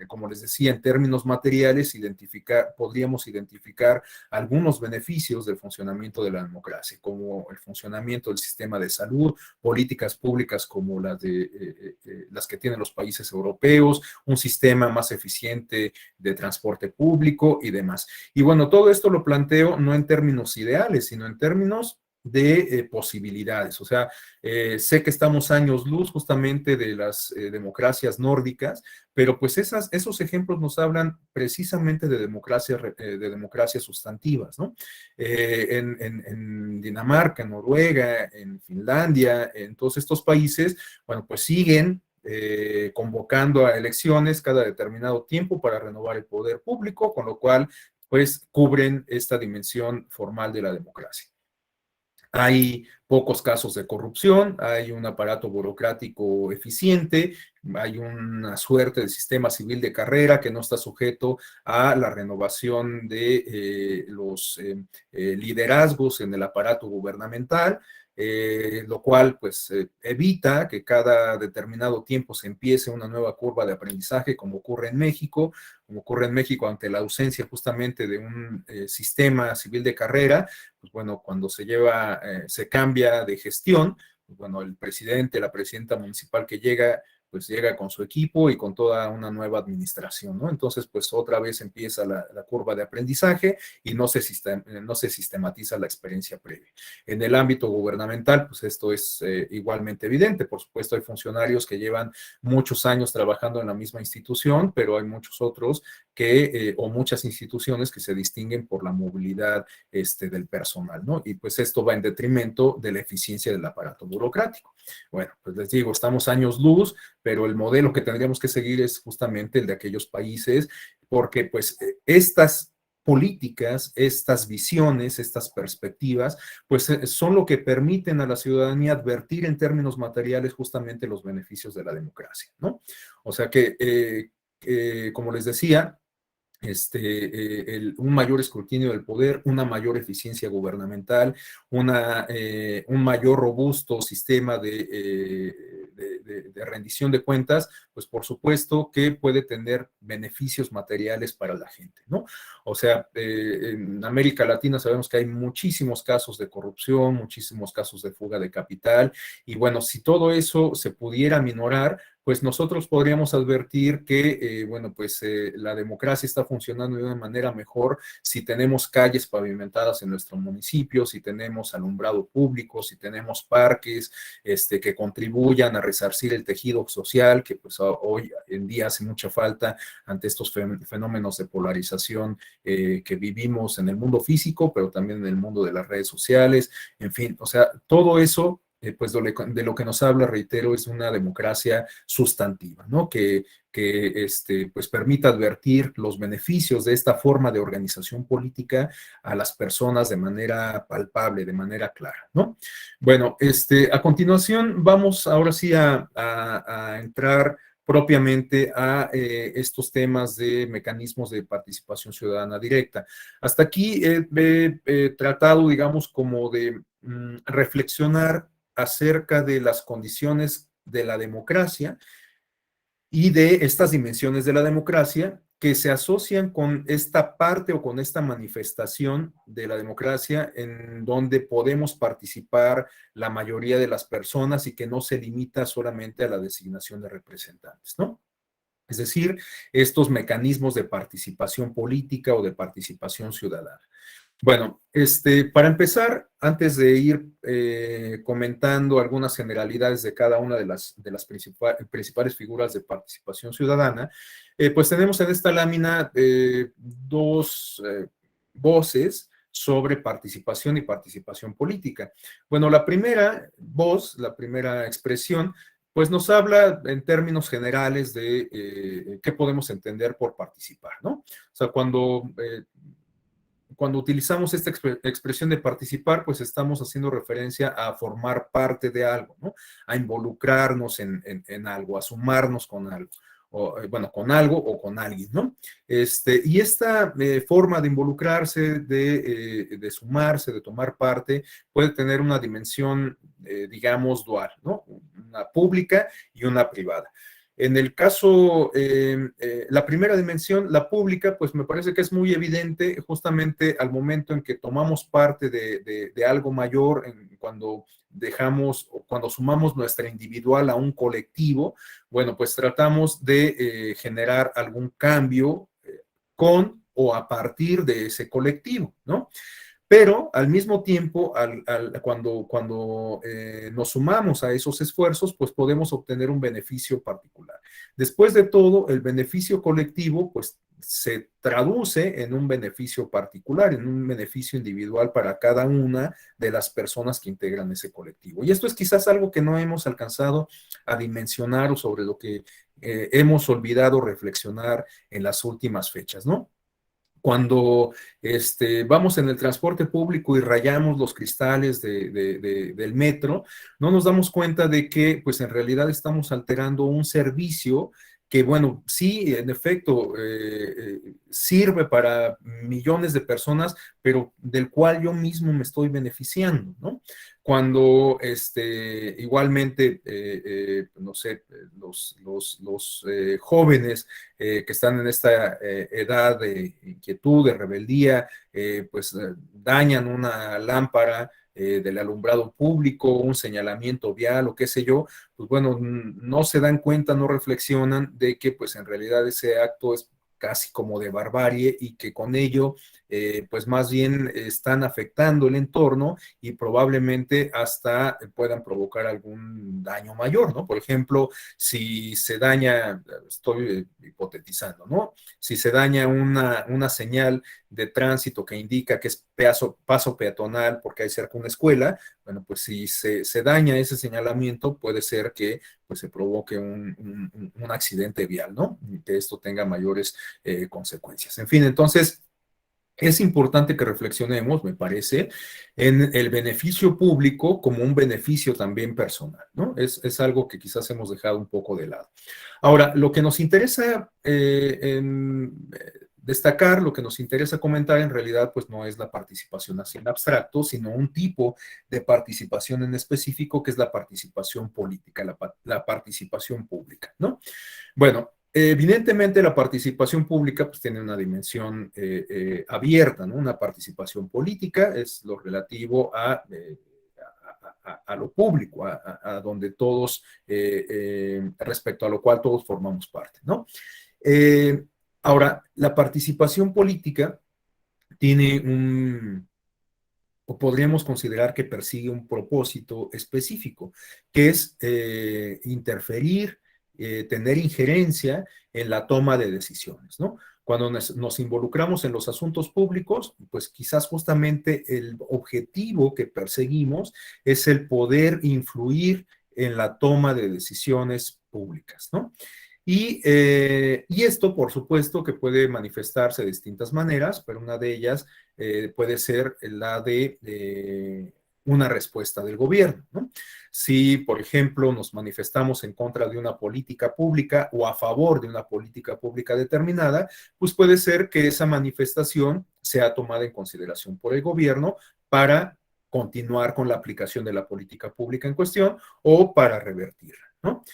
como les decía, en términos materiales, podríamos identificar algunos beneficios del funcionamiento de la democracia, como el funcionamiento del sistema de salud, políticas públicas como las que tienen los países europeos, un sistema más eficiente de transporte público y demás. Y bueno, todo esto lo planteo no en términos ideales, sino en términos de posibilidades. O sea, sé que estamos años luz justamente de las democracias nórdicas, pero pues esos ejemplos nos hablan precisamente de democracias sustantivas, ¿no? En Dinamarca, en Noruega, en Finlandia, en todos estos países, bueno, pues siguen convocando a elecciones cada determinado tiempo para renovar el poder público, con lo cual, pues, cubren esta dimensión formal de la democracia. Hay pocos casos de corrupción, hay un aparato burocrático eficiente, hay una suerte de sistema civil de carrera que no está sujeto a la renovación de los liderazgos en el aparato gubernamental, lo cual pues evita que cada determinado tiempo se empiece una nueva curva de aprendizaje como ocurre en México, ante la ausencia justamente de un sistema civil de carrera. Pues bueno, cuando se cambia de gestión, pues bueno, el presidente, la presidenta municipal que llega, pues llega con su equipo y con toda una nueva administración, ¿no? Entonces, pues otra vez empieza la curva de aprendizaje y no se sistematiza la experiencia previa. En el ámbito gubernamental, pues esto es igualmente evidente. Por supuesto, hay funcionarios que llevan muchos años trabajando en la misma institución, pero hay muchos otros o muchas instituciones que se distinguen por la movilidad del personal, ¿no? Y pues esto va en detrimento de la eficiencia del aparato burocrático. Bueno, pues les digo, estamos años luz, pero el modelo que tendríamos que seguir es justamente el de aquellos países, porque pues estas políticas, estas visiones, estas perspectivas, pues son lo que permiten a la ciudadanía advertir en términos materiales justamente los beneficios de la democracia, ¿no? O sea que, como les decía, un mayor escrutinio del poder, una mayor eficiencia gubernamental, un mayor robusto sistema de rendición de cuentas, pues por supuesto que puede tener beneficios materiales para la gente, ¿no? O sea, en América Latina sabemos que hay muchísimos casos de corrupción, muchísimos casos de fuga de capital, y bueno, si todo eso se pudiera minorar, pues nosotros podríamos advertir que, bueno, pues la democracia está funcionando de una manera mejor si tenemos calles pavimentadas en nuestro municipio, si tenemos alumbrado público, si tenemos parques que contribuyan a resarcir el tejido social, que pues hoy en día hace mucha falta ante estos fenómenos de polarización que vivimos en el mundo físico, pero también en el mundo de las redes sociales, en fin, o sea, todo eso pues de lo que nos habla, reitero, es una democracia sustantiva, ¿no? Que pues permita advertir los beneficios de esta forma de organización política a las personas de manera palpable, de manera clara, ¿no? Bueno, a continuación vamos ahora sí a entrar propiamente a estos temas de mecanismos de participación ciudadana directa. Hasta aquí he tratado, digamos, como de reflexionar acerca de las condiciones de la democracia y de estas dimensiones de la democracia que se asocian con esta parte o con esta manifestación de la democracia en donde podemos participar la mayoría de las personas y que no se limita solamente a la designación de representantes, ¿no? Es decir, estos mecanismos de participación política o de participación ciudadana. Bueno, para empezar, antes de ir comentando algunas generalidades de cada una de las principales figuras de participación ciudadana, pues tenemos en esta lámina dos voces sobre participación y participación política. Bueno, la primera voz, la primera expresión, pues nos habla en términos generales de qué podemos entender por participar, ¿no? O sea, cuando utilizamos esta expresión de participar, pues estamos haciendo referencia a formar parte de algo, ¿no? A involucrarnos en algo, a sumarnos con algo, o, bueno, con algo o con alguien, ¿no? Y esta forma de involucrarse, de sumarse, de tomar parte, puede tener una dimensión, digamos, dual, ¿no? Una pública y una privada. En el caso, la primera dimensión, la pública, pues me parece que es muy evidente justamente al momento en que tomamos parte de algo mayor, cuando dejamos o cuando sumamos nuestra individual a un colectivo, bueno, pues tratamos de generar algún cambio con o a partir de ese colectivo, ¿no? Pero al mismo tiempo, cuando nos sumamos a esos esfuerzos, pues podemos obtener un beneficio particular. Después de todo, el beneficio colectivo, pues se traduce en un beneficio particular, en un beneficio individual para cada una de las personas que integran ese colectivo. Y esto es quizás algo que no hemos alcanzado a dimensionar o sobre lo que hemos olvidado reflexionar en las últimas fechas, ¿no? Cuando vamos en el transporte público y rayamos los cristales del metro, no nos damos cuenta de que, pues en realidad estamos alterando un servicio que, bueno, sí, en efecto, sirve para millones de personas, pero del cual yo mismo me estoy beneficiando, ¿no? Cuando igualmente, no sé, los jóvenes que están en esta edad de inquietud, de rebeldía, pues dañan una lámpara del alumbrado público, un señalamiento vial o qué sé yo, pues bueno, no se dan cuenta, no reflexionan de que pues en realidad ese acto es casi como de barbarie y que con ello pues más bien están afectando el entorno y probablemente hasta puedan provocar algún daño mayor, ¿no? Por ejemplo, si se daña, estoy hipotetizando, ¿no? Si se daña una señal de tránsito que indica que es paso peatonal porque hay cerca una escuela, bueno, pues si se daña ese señalamiento, puede ser que pues, se provoque un accidente vial, ¿no? Y que esto tenga mayores consecuencias. En fin, entonces, es importante que reflexionemos, me parece, en el beneficio público como un beneficio también personal, ¿no? Es algo que quizás hemos dejado un poco de lado. Ahora, lo que nos interesa destacar, lo que nos interesa comentar en realidad, pues no es la participación así en abstracto, sino un tipo de participación en específico que es la participación política, la participación pública, ¿no? Bueno, evidentemente la participación pública pues tiene una dimensión abierta, ¿no? Una participación política es lo relativo a lo público, a donde todos, respecto a lo cual todos formamos parte, ¿no? Ahora, la participación política tiene o podríamos considerar que persigue un propósito específico, que es interferir, tener injerencia en la toma de decisiones, ¿no? Cuando nos involucramos en los asuntos públicos, pues quizás justamente el objetivo que perseguimos es el poder influir en la toma de decisiones públicas, ¿no? Y esto, por supuesto, que puede manifestarse de distintas maneras, pero una de ellas puede ser la de una respuesta del gobierno, ¿no? Si, por ejemplo, nos manifestamos en contra de una política pública o a favor de una política pública determinada, pues puede ser que esa manifestación sea tomada en consideración por el gobierno para continuar con la aplicación de la política pública en cuestión o para revertirla, ¿no?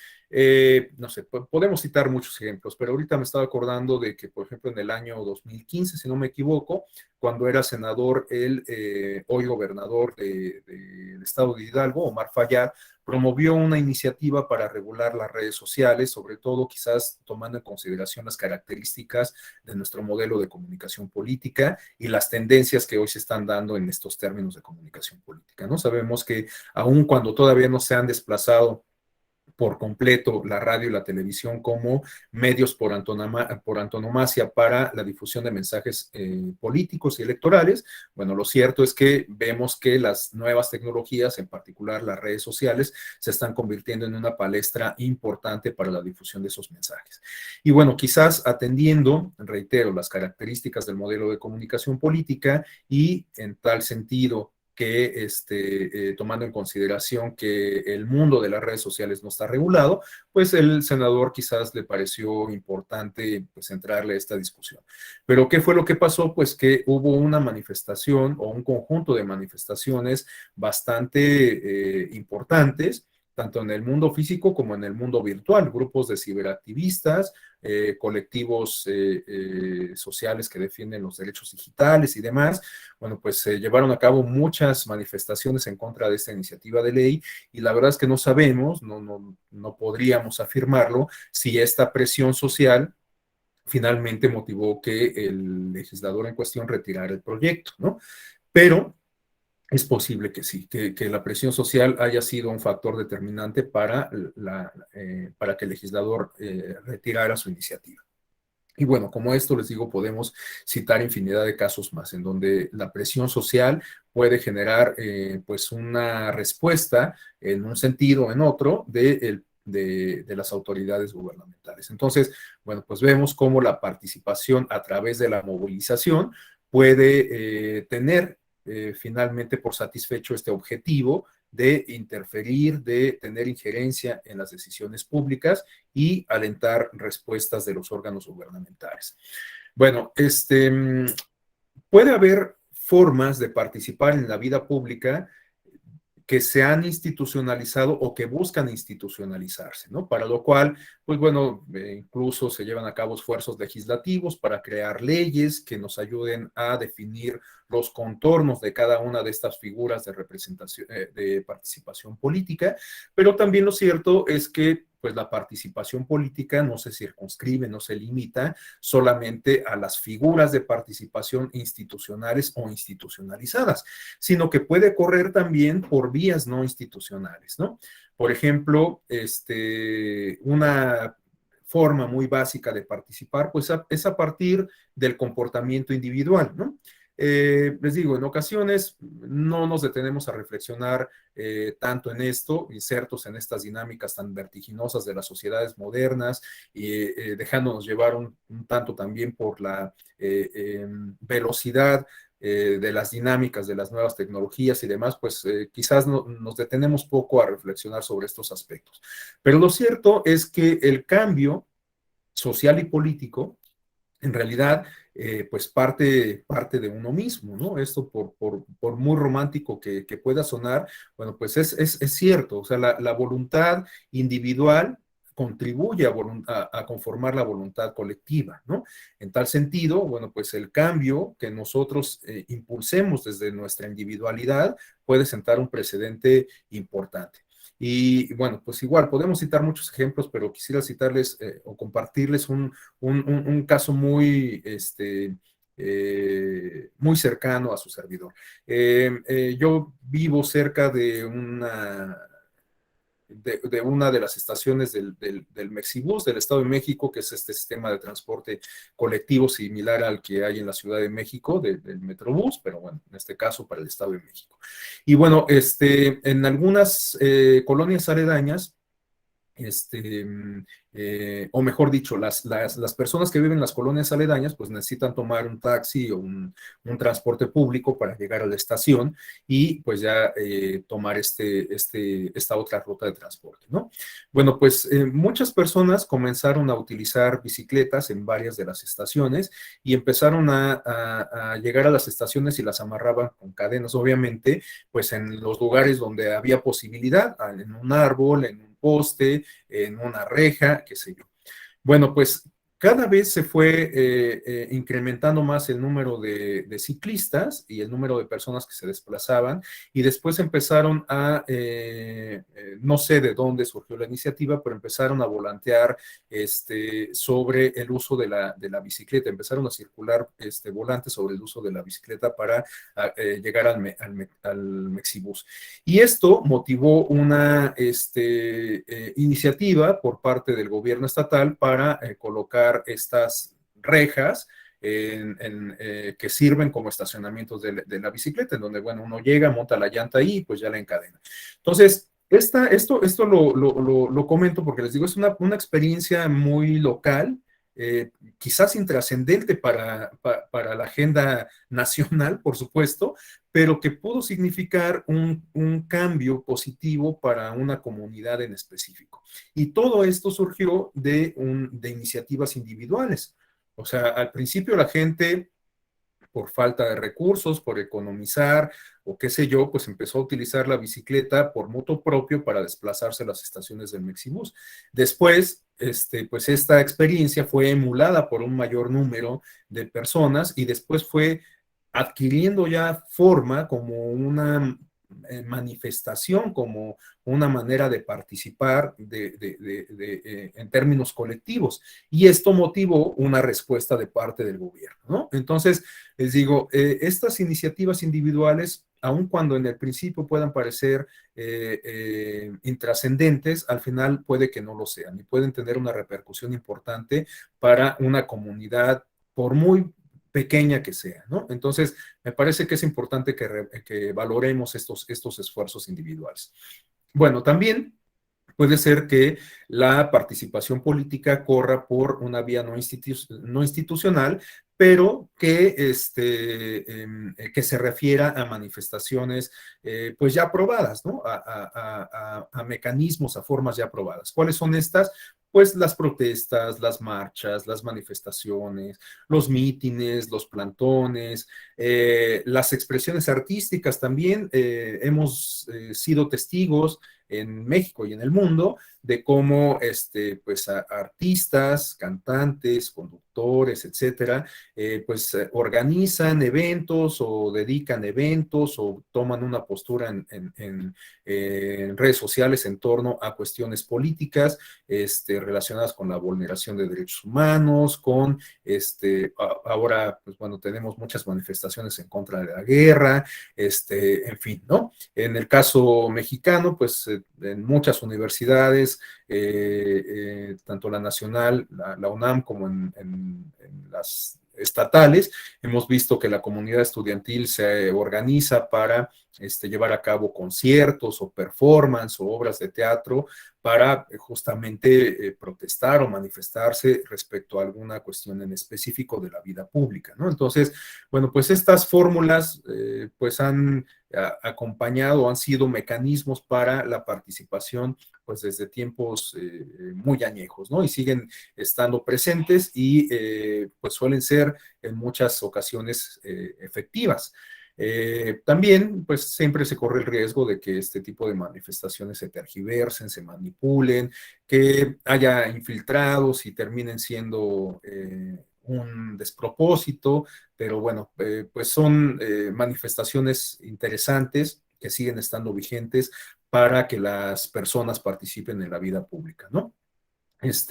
No sé, podemos citar muchos ejemplos, pero ahorita me estaba acordando de que, por ejemplo, en el año 2015, si no me equivoco, cuando era senador el hoy gobernador del estado de Hidalgo, Omar Fayad, promovió una iniciativa para regular las redes sociales, sobre todo quizás tomando en consideración las características de nuestro modelo de comunicación política y las tendencias que hoy se están dando en estos términos de comunicación política, ¿no? Sabemos que aun cuando todavía no se han desplazado por completo la radio y la televisión como medios por antonomasia para la difusión de mensajes políticos y electorales. Bueno, lo cierto es que vemos que las nuevas tecnologías, en particular las redes sociales, se están convirtiendo en una palestra importante para la difusión de esos mensajes. Y bueno, quizás atendiendo, reitero, las características del modelo de comunicación política y en tal sentido que tomando en consideración que el mundo de las redes sociales no está regulado, pues el senador quizás le pareció importante pues entrarle a esta discusión. Pero ¿qué fue lo que pasó? Pues que hubo una manifestación o un conjunto de manifestaciones bastante importantes, tanto en el mundo físico como en el mundo virtual, grupos de ciberactivistas, colectivos sociales que defienden los derechos digitales y demás. Bueno, pues se llevaron a cabo muchas manifestaciones en contra de esta iniciativa de ley y la verdad es que no sabemos, no podríamos afirmarlo, si esta presión social finalmente motivó que el legislador en cuestión retirara el proyecto, ¿no? Pero es posible que sí, que la presión social haya sido un factor determinante para que el legislador retirara su iniciativa. Y bueno, como esto les digo, podemos citar infinidad de casos más en donde la presión social puede generar pues una respuesta en un sentido o en otro de las autoridades gubernamentales. Entonces, bueno, pues vemos cómo la participación a través de la movilización puede tener finalmente por satisfecho este objetivo de interferir, de tener injerencia en las decisiones públicas y alentar respuestas de los órganos gubernamentales. Bueno, puede haber formas de participar en la vida pública que se han institucionalizado o que buscan institucionalizarse, ¿no? Para lo cual, pues bueno, incluso se llevan a cabo esfuerzos legislativos para crear leyes que nos ayuden a definir los contornos de cada una de estas figuras de representación, de participación política, pero también lo cierto es que pues la participación política no se circunscribe, no se limita solamente a las figuras de participación institucionales o institucionalizadas, sino que puede correr también por vías no institucionales, ¿no? Por ejemplo, una forma muy básica de participar, pues es a partir del comportamiento individual, ¿no? Les digo, en ocasiones no nos detenemos a reflexionar tanto en esto, insertos en estas dinámicas tan vertiginosas de las sociedades modernas y dejándonos llevar un tanto también por la velocidad de las dinámicas de las nuevas tecnologías y demás, pues quizás nos detenemos poco a reflexionar sobre estos aspectos. Pero lo cierto es que el cambio social y político en realidad, pues parte de uno mismo, ¿no? Esto por muy romántico que pueda sonar, bueno, pues es cierto, o sea, la voluntad individual contribuye a conformar la voluntad colectiva, ¿no? En tal sentido, bueno, pues el cambio que nosotros impulsemos desde nuestra individualidad puede sentar un precedente importante. Y bueno, pues igual podemos citar muchos ejemplos, pero quisiera citarles o compartirles un caso muy, muy cercano a su servidor. Yo vivo cerca de una de las estaciones del Mexibus del Estado de México, que es este sistema de transporte colectivo similar al que hay en la Ciudad de México, del Metrobús, pero bueno, en este caso para el Estado de México. Y bueno, en algunas colonias aledañas, este, o mejor dicho, las personas que viven en las colonias aledañas, pues necesitan tomar un taxi o un transporte público para llegar a la estación y pues ya tomar esta otra ruta de transporte, ¿no? Bueno, pues muchas personas comenzaron a utilizar bicicletas en varias de las estaciones y empezaron a llegar a las estaciones y las amarraban con cadenas, obviamente, pues en los lugares donde había posibilidad, en un árbol, en un poste, en una reja, qué sé yo. Bueno, pues cada vez se fue incrementando más el número de ciclistas y el número de personas que se desplazaban y después empezaron no sé de dónde surgió la iniciativa, pero empezaron a volantear sobre el uso de la bicicleta, empezaron a circular volantes sobre el uso de la bicicleta para llegar al Mexibus. Y esto motivó una iniciativa por parte del gobierno estatal para colocar estas rejas que sirven como estacionamientos de la bicicleta, en donde, bueno, uno llega, monta la llanta ahí y pues ya la encadena. Entonces, esto lo comento porque les digo, es una experiencia muy local, quizás intrascendente para la agenda nacional, por supuesto, pero que pudo significar un cambio positivo para una comunidad en específico. Y todo esto surgió de iniciativas individuales. O sea, al principio la gente por falta de recursos, por economizar o qué sé yo, pues empezó a utilizar la bicicleta por moto propio para desplazarse a las estaciones del Mexibus. Después, pues esta experiencia fue emulada por un mayor número de personas y después fue adquiriendo ya forma como una manifestación, como una manera de participar en términos colectivos. Y esto motivó una respuesta de parte del gobierno, ¿no? Entonces, les digo, estas iniciativas individuales, aun cuando en el principio puedan parecer intrascendentes, al final puede que no lo sean y pueden tener una repercusión importante para una comunidad, por muy pequeña que sea, ¿no? Entonces, me parece que es importante que valoremos estos esfuerzos individuales. Bueno, también puede ser que la participación política corra por una vía no institucional, pero que se refiera a manifestaciones pues ya aprobadas, ¿no? A mecanismos, a formas ya aprobadas. ¿Cuáles son estas? Pues las protestas, las marchas, las manifestaciones, los mítines, los plantones, las expresiones artísticas también. Hemos sido testigos en México y en el mundo de cómo pues artistas, cantantes, conductores, etcétera, pues organizan eventos o dedican eventos o toman una postura en redes sociales en torno a cuestiones políticas relacionadas con la vulneración de derechos humanos, con ahora, pues bueno, tenemos muchas manifestaciones en contra de la guerra, en fin, ¿no? En el caso mexicano, pues en muchas universidades, tanto la nacional, la UNAM, como en las estatales, hemos visto que la comunidad estudiantil se organiza para llevar a cabo conciertos o performance o obras de teatro para justamente protestar o manifestarse respecto a alguna cuestión en específico de la vida pública, ¿no? Entonces, bueno, pues estas fórmulas pues han acompañado, han sido mecanismos para la participación pues desde tiempos muy añejos, ¿no? Y siguen estando presentes y pues suelen ser en muchas ocasiones efectivas. También, pues siempre se corre el riesgo de que este tipo de manifestaciones se tergiversen, se manipulen, que haya infiltrados y terminen siendo un despropósito, pero bueno, pues son manifestaciones interesantes que siguen estando vigentes para que las personas participen en la vida pública, ¿no?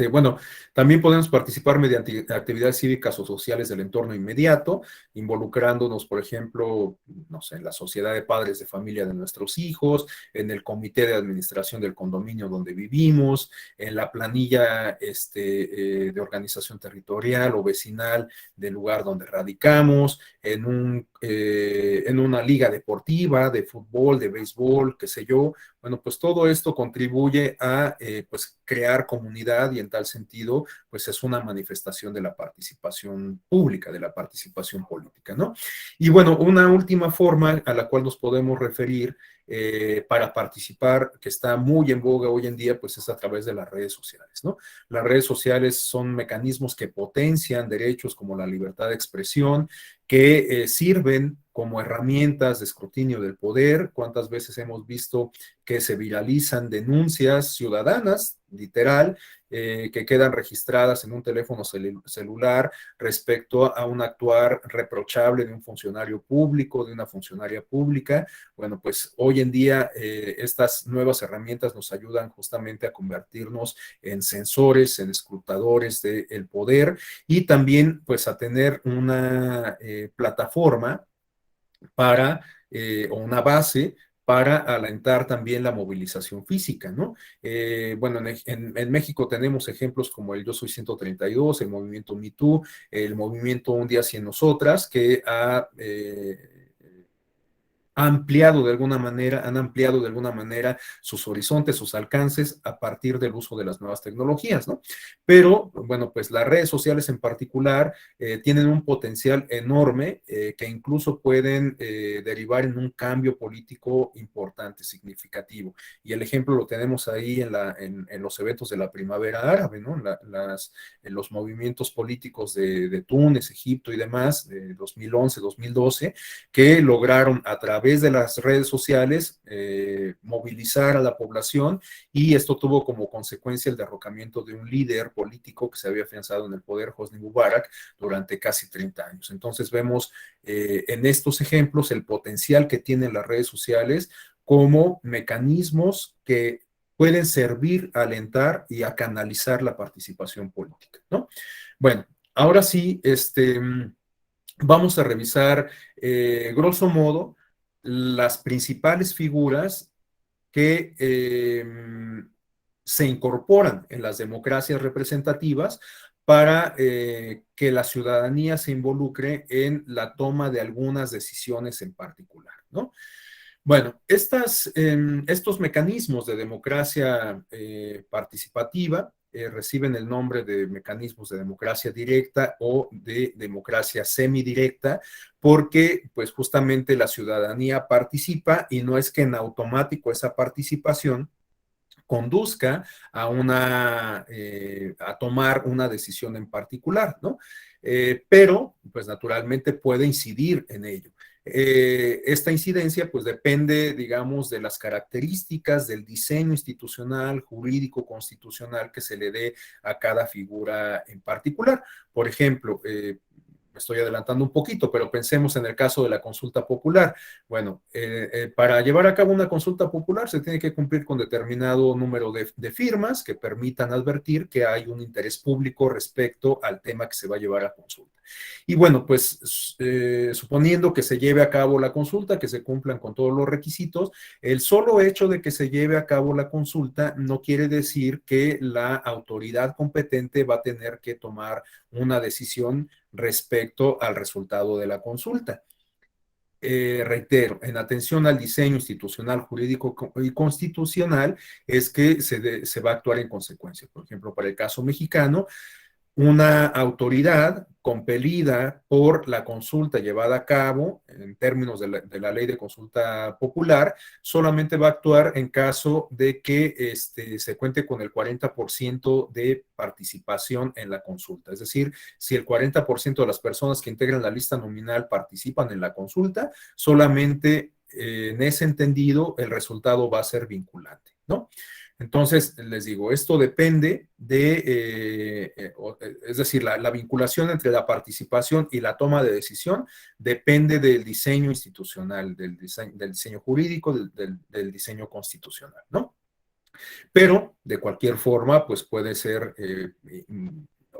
Bueno, también podemos participar mediante actividades cívicas o sociales del entorno inmediato, involucrándonos, por ejemplo, no sé, en la sociedad de padres de familia de nuestros hijos, en el comité de administración del condominio donde vivimos, en la planilla de organización territorial o vecinal del lugar donde radicamos, en una liga deportiva de fútbol, de béisbol, qué sé yo. Bueno, pues todo esto contribuye a pues crear comunidad y en tal sentido, pues es una manifestación de la participación pública, de la participación política, ¿no? Y bueno, una última forma a la cual nos podemos referir para participar, que está muy en boga hoy en día, pues es a través de las redes sociales, ¿no? Las redes sociales son mecanismos que potencian derechos como la libertad de expresión, que sirven como herramientas de escrutinio del poder. ¿Cuántas veces hemos visto que se viralizan denuncias ciudadanas, literal, que quedan registradas en un teléfono celular respecto a un actuar reprochable de un funcionario público, de una funcionaria pública? Bueno, pues hoy en día estas nuevas herramientas nos ayudan justamente a convertirnos en sensores, en escrutadores del poder y también pues a tener una plataforma para, o una base para alentar también la movilización física, ¿no? Bueno, en México tenemos ejemplos como el Yo Soy 132, el movimiento Me Too, el movimiento Un Día Sin Nosotras, que han ampliado de alguna manera sus horizontes, sus alcances a partir del uso de las nuevas tecnologías, ¿no? Pero, bueno, pues las redes sociales en particular tienen un potencial enorme que incluso pueden derivar en un cambio político importante, significativo. Y el ejemplo lo tenemos ahí en los eventos de la primavera árabe, ¿no? En los movimientos políticos de Túnez, Egipto y demás, de 2011, 2012, que lograron a través de las redes sociales movilizar a la población, y esto tuvo como consecuencia el derrocamiento de un líder político que se había afianzado en el poder, Hosni Mubarak, durante casi 30 años. Entonces vemos en estos ejemplos el potencial que tienen las redes sociales como mecanismos que pueden servir a alentar y a canalizar la participación política, ¿no? Bueno, ahora sí, vamos a revisar, grosso modo, las principales figuras que se incorporan en las democracias representativas para que la ciudadanía se involucre en la toma de algunas decisiones en particular, ¿no? Bueno, estos mecanismos de democracia participativa reciben el nombre de mecanismos de democracia directa o de democracia semidirecta, porque pues justamente la ciudadanía participa y no es que en automático esa participación conduzca a tomar una decisión en particular, ¿no? Pero, pues naturalmente puede incidir en ello. Esta incidencia, pues depende, digamos, de las características del diseño institucional, jurídico, constitucional que se le dé a cada figura en particular. Por ejemplo, me estoy adelantando un poquito, pero pensemos en el caso de la consulta popular. Bueno, para llevar a cabo una consulta popular se tiene que cumplir con determinado número de firmas que permitan advertir que hay un interés público respecto al tema que se va a llevar a consulta. Y bueno, pues suponiendo que se lleve a cabo la consulta, que se cumplan con todos los requisitos, el solo hecho de que se lleve a cabo la consulta no quiere decir que la autoridad competente va a tener que tomar una decisión respecto al resultado de la consulta. Reitero, en atención al diseño institucional, jurídico y constitucional, es que se va a actuar en consecuencia. Por ejemplo, para el caso mexicano, una autoridad compelida por la consulta llevada a cabo en términos de la ley de consulta popular, solamente va a actuar en caso de que se cuente con el 40% de participación en la consulta. Es decir, si el 40% de las personas que integran la lista nominal participan en la consulta, solamente en ese entendido el resultado va a ser vinculante, ¿no? Entonces, les digo, esto depende es decir, la vinculación entre la participación y la toma de decisión depende del diseño institucional, del diseño jurídico, del diseño constitucional, ¿no? Pero, de cualquier forma, pues puede ser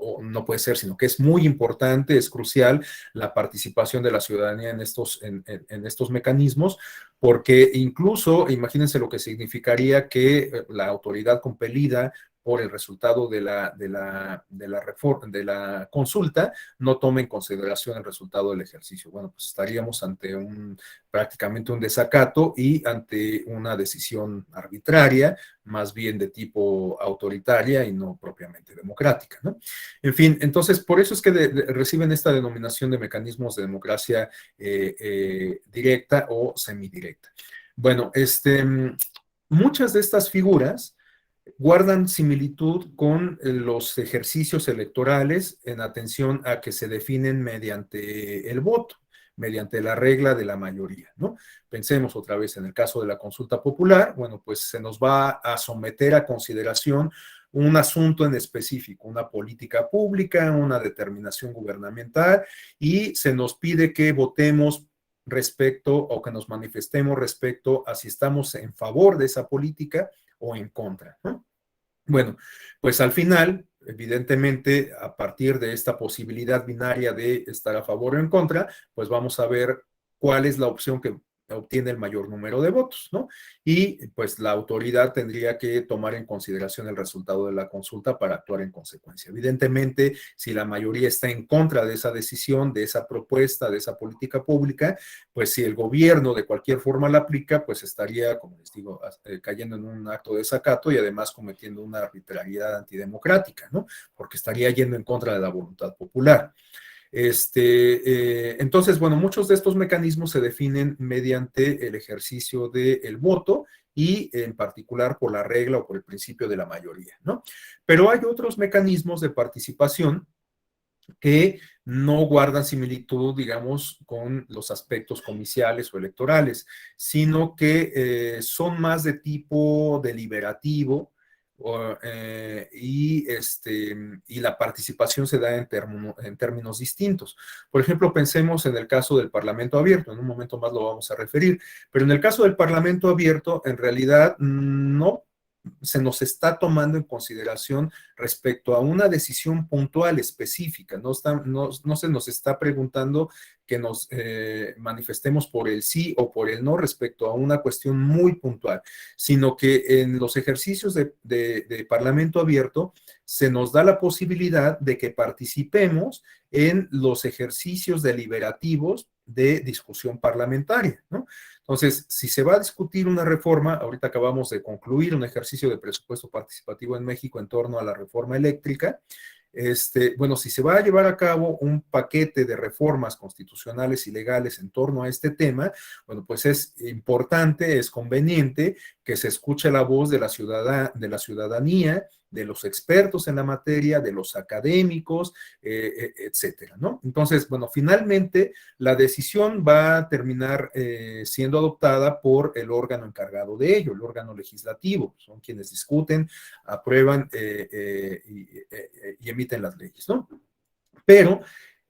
o no puede ser, sino que es muy importante, es crucial la participación de la ciudadanía en estos mecanismos, porque incluso, imagínense lo que significaría que la autoridad compelida por el resultado de la consulta no tome en consideración el resultado del ejercicio. Bueno, pues estaríamos ante prácticamente un desacato y ante una decisión arbitraria, más bien de tipo autoritaria y no propiamente democrática, ¿no? En fin, entonces, por eso es que reciben esta denominación de mecanismos de democracia directa o semidirecta. Bueno, muchas de estas figuras guardan similitud con los ejercicios electorales en atención a que se definen mediante el voto, mediante la regla de la mayoría, ¿no? Pensemos otra vez en el caso de la consulta popular, bueno, pues se nos va a someter a consideración un asunto en específico, una política pública, una determinación gubernamental, y se nos pide que votemos respecto o que nos manifestemos respecto a si estamos en favor de esa política o en contra, ¿no? Bueno, pues al final, evidentemente, a partir de esta posibilidad binaria de estar a favor o en contra, pues vamos a ver cuál es la opción que obtiene el mayor número de votos, ¿no? Y pues la autoridad tendría que tomar en consideración el resultado de la consulta para actuar en consecuencia. Evidentemente, si la mayoría está en contra de esa decisión, de esa propuesta, de esa política pública, pues si el gobierno de cualquier forma la aplica, pues estaría, como les digo, cayendo en un acto de desacato y además cometiendo una arbitrariedad antidemocrática, ¿no? Porque estaría yendo en contra de la voluntad popular. Entonces, bueno, muchos de estos mecanismos se definen mediante el ejercicio del voto y en particular por la regla o por el principio de la mayoría, ¿no? Pero hay otros mecanismos de participación que no guardan similitud, digamos, con los aspectos comiciales o electorales, sino que son más de tipo deliberativo, y la participación se da en términos distintos. Por ejemplo, pensemos en el caso del Parlamento abierto, en un momento más lo vamos a referir, pero en el caso del Parlamento abierto, en realidad no se nos está tomando en consideración respecto a una decisión puntual específica, no se nos está preguntando que nos manifestemos por el sí o por el no respecto a una cuestión muy puntual, sino que en los ejercicios de Parlamento abierto se nos da la posibilidad de que participemos en los ejercicios deliberativos de discusión parlamentaria, ¿no? Entonces, si se va a discutir una reforma, ahorita acabamos de concluir un ejercicio de presupuesto participativo en México en torno a la reforma eléctrica. Bueno, si se va a llevar a cabo un paquete de reformas constitucionales y legales en torno a este tema, bueno, pues es importante, es conveniente que se escuche la voz de la ciudadanía, de los expertos en la materia, de los académicos, etcétera, ¿no? Entonces, bueno, finalmente la decisión va a terminar siendo adoptada por el órgano encargado de ello, el órgano legislativo, son quienes discuten, aprueban y emiten las leyes, ¿no? Pero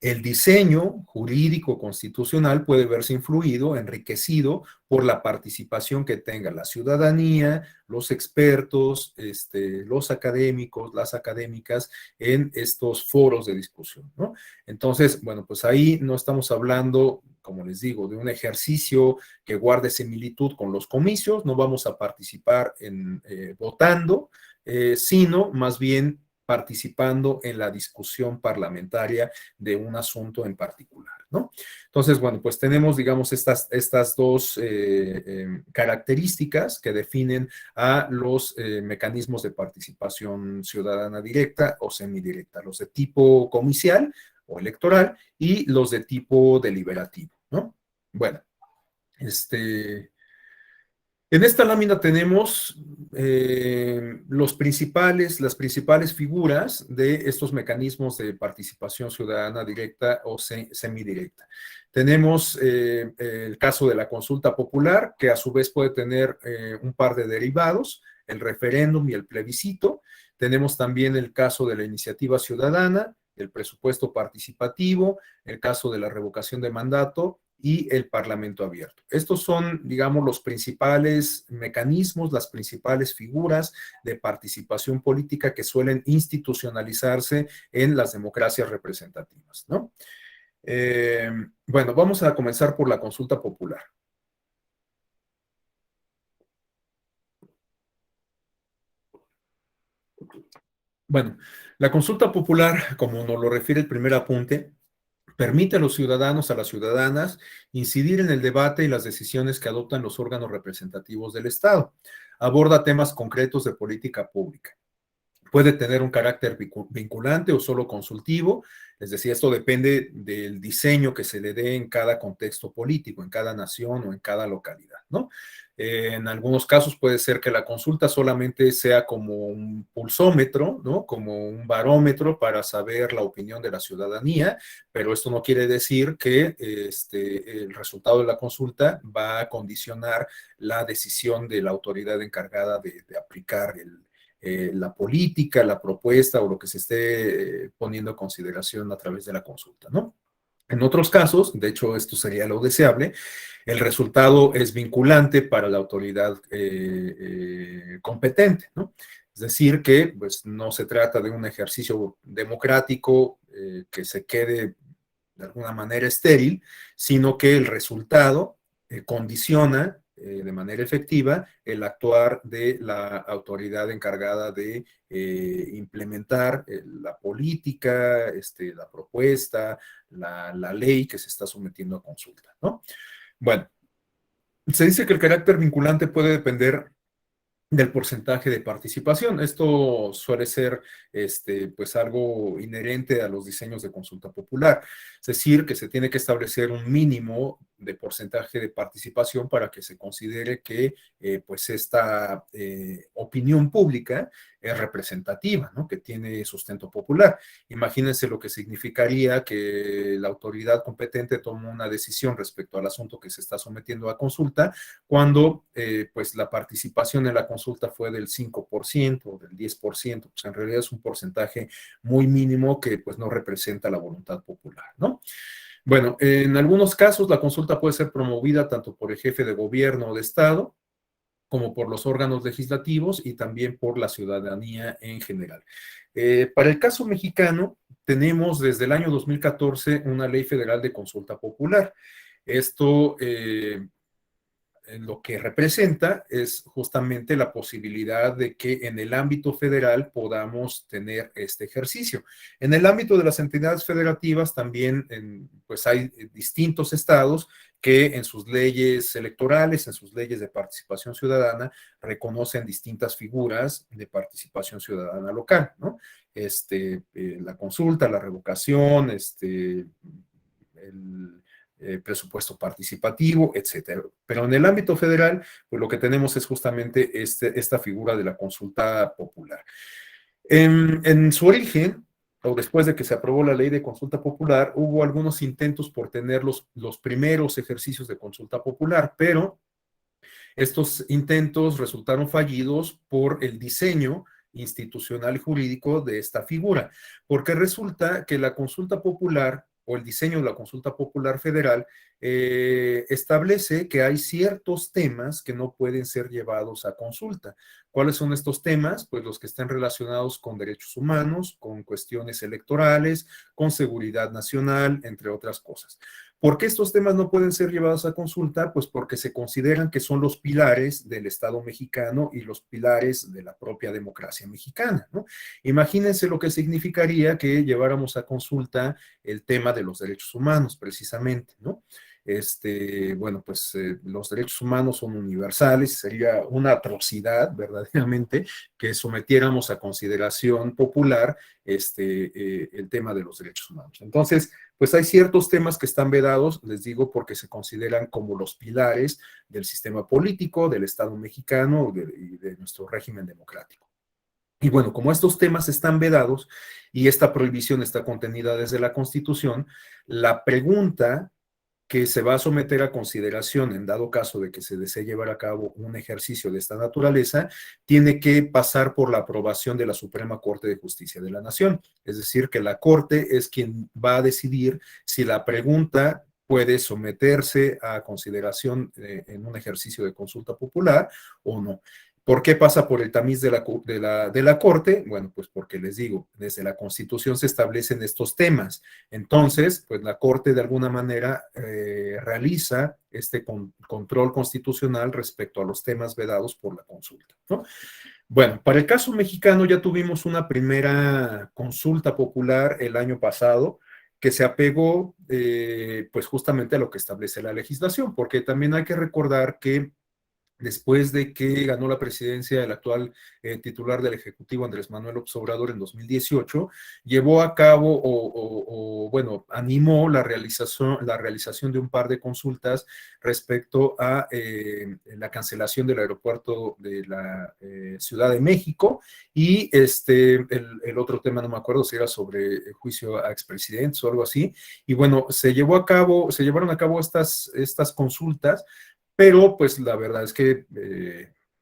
el diseño jurídico constitucional puede verse influido, enriquecido por la participación que tenga la ciudadanía, los expertos, los académicos, las académicas en estos foros de discusión, ¿no? Entonces, bueno, pues ahí no estamos hablando, como les digo, de un ejercicio que guarde similitud con los comicios, no vamos a participar votando, sino más bien participando en la discusión parlamentaria de un asunto en particular. ¿no? Entonces, bueno, pues tenemos, digamos, estas dos características que definen a los mecanismos de participación ciudadana directa o semidirecta, los de tipo comicial o electoral y los de tipo deliberativo, ¿no? Bueno, en esta lámina tenemos las principales figuras de estos mecanismos de participación ciudadana directa o semidirecta. Tenemos el caso de la consulta popular, que a su vez puede tener un par de derivados, el referéndum y el plebiscito. Tenemos también el caso de la iniciativa ciudadana, el presupuesto participativo, el caso de la revocación de mandato y el Parlamento abierto. Estos son, digamos, los principales mecanismos, las principales figuras de participación política que suelen institucionalizarse en las democracias representativas, ¿no? Bueno, vamos a comenzar por la consulta popular. Bueno, la consulta popular, como nos lo refiere el primer apunte, permite a los ciudadanos, a las ciudadanas, incidir en el debate y las decisiones que adoptan los órganos representativos del Estado. Aborda temas concretos de política pública. Puede tener un carácter vinculante o solo consultivo, es decir, esto depende del diseño que se le dé en cada contexto político, en cada nación o en cada localidad, ¿no? En algunos casos puede ser que la consulta solamente sea como un pulsómetro, ¿no? Como un barómetro para saber la opinión de la ciudadanía, pero esto no quiere decir que el resultado de la consulta va a condicionar la decisión de la autoridad encargada de aplicar la política, la propuesta o lo que se esté poniendo en consideración a través de la consulta, ¿no? En otros casos, de hecho esto sería lo deseable, el resultado es vinculante para la autoridad competente, ¿no? Es decir, que pues, no se trata de un ejercicio democrático que se quede de alguna manera estéril, sino que el resultado condiciona de manera efectiva el actuar de la autoridad encargada de implementar la política, la propuesta, la ley que se está sometiendo a consulta, ¿no? Bueno, se dice que el carácter vinculante puede depender del porcentaje de participación. Esto suele ser pues algo inherente a los diseños de consulta popular. Es decir, que se tiene que establecer un mínimo de porcentaje de participación para que se considere que pues esta opinión pública es representativa, ¿no? Que tiene sustento popular. Imagínense lo que significaría que la autoridad competente tome una decisión respecto al asunto que se está sometiendo a consulta cuando pues la participación en la consulta fue del 5% o del 10%, pues en realidad es un porcentaje muy mínimo que pues no representa la voluntad popular, ¿no? Bueno, en algunos casos la consulta puede ser promovida tanto por el jefe de gobierno o de Estado, como por los órganos legislativos y también por la ciudadanía en general. Para el caso mexicano, tenemos desde el año 2014 una ley federal de consulta popular. Esto lo que representa es justamente la posibilidad de que en el ámbito federal podamos tener este ejercicio. En el ámbito de las entidades federativas también pues hay distintos estados que en sus leyes electorales, en sus leyes de participación ciudadana, reconocen distintas figuras de participación ciudadana local, ¿no? La consulta, la revocación, el presupuesto participativo, etcétera. Pero en el ámbito federal, pues lo que tenemos es justamente esta figura de la consulta popular. En su origen, o después de que se aprobó la ley de consulta popular, hubo algunos intentos por tener los primeros ejercicios de consulta popular, pero estos intentos resultaron fallidos por el diseño institucional y jurídico de esta figura, porque resulta que la consulta popular o el diseño de la consulta popular federal establece que hay ciertos temas que no pueden ser llevados a consulta. ¿Cuáles son estos temas? Pues los que estén relacionados con derechos humanos, con cuestiones electorales, con seguridad nacional, entre otras cosas. ¿Por qué estos temas no pueden ser llevados a consulta? Pues porque se consideran que son los pilares del Estado mexicano y los pilares de la propia democracia mexicana, ¿no? Imagínense lo que significaría que lleváramos a consulta el tema de los derechos humanos, precisamente, ¿no? Bueno, pues los derechos humanos son universales, sería una atrocidad verdaderamente que sometiéramos a consideración popular el tema de los derechos humanos. Entonces, pues hay ciertos temas que están vedados, les digo, porque se consideran como los pilares del sistema político, del Estado mexicano y de nuestro régimen democrático. Y bueno, como estos temas están vedados y esta prohibición está contenida desde la Constitución, la pregunta que se va a someter a consideración en dado caso de que se desee llevar a cabo un ejercicio de esta naturaleza, tiene que pasar por la aprobación de la Suprema Corte de Justicia de la Nación. Es decir, que la Corte es quien va a decidir si la pregunta puede someterse a consideración en un ejercicio de consulta popular o no. ¿Por qué pasa por el tamiz de la Corte? Bueno, pues porque les digo, desde la Constitución se establecen estos temas. Entonces, pues la Corte de alguna manera realiza este control constitucional respecto a los temas vedados por la consulta, ¿no? Bueno, para el caso mexicano ya tuvimos una primera consulta popular el año pasado que se apegó pues justamente a lo que establece la legislación, porque también hay que recordar que después de que ganó la presidencia el actual titular del Ejecutivo, Andrés Manuel López Obrador, en 2018, llevó a cabo bueno, animó la realización de un par de consultas respecto a la cancelación del aeropuerto de la Ciudad de México y el otro tema, no me acuerdo si era sobre el juicio a expresidentes o algo así, y bueno, se llevaron a cabo estas consultas, pero pues la verdad es que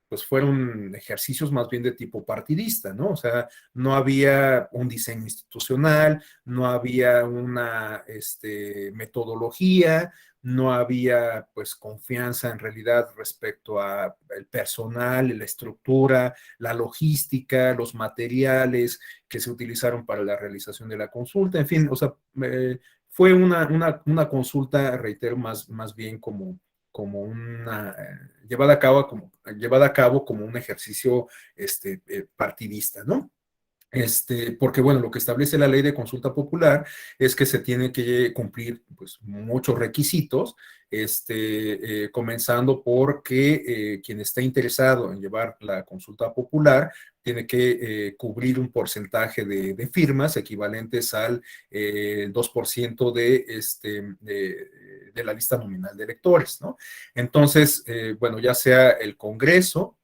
pues fueron ejercicios más bien de tipo partidista, ¿no? O sea, no había un diseño institucional, no había una metodología, no había pues confianza en realidad respecto a el personal, la estructura, la logística, los materiales que se utilizaron para la realización de la consulta, en fin, o sea, fue una consulta, reitero, más bien como una llevada a cabo como un ejercicio partidista, ¿no? Porque bueno, lo que establece la ley de consulta popular es que se tienen que cumplir pues, muchos requisitos, comenzando por que quien esté interesado en llevar la consulta popular tiene que cubrir un porcentaje de firmas equivalentes al 2% de la lista nominal de electores, ¿no? Entonces, bueno, ya sea el Congreso,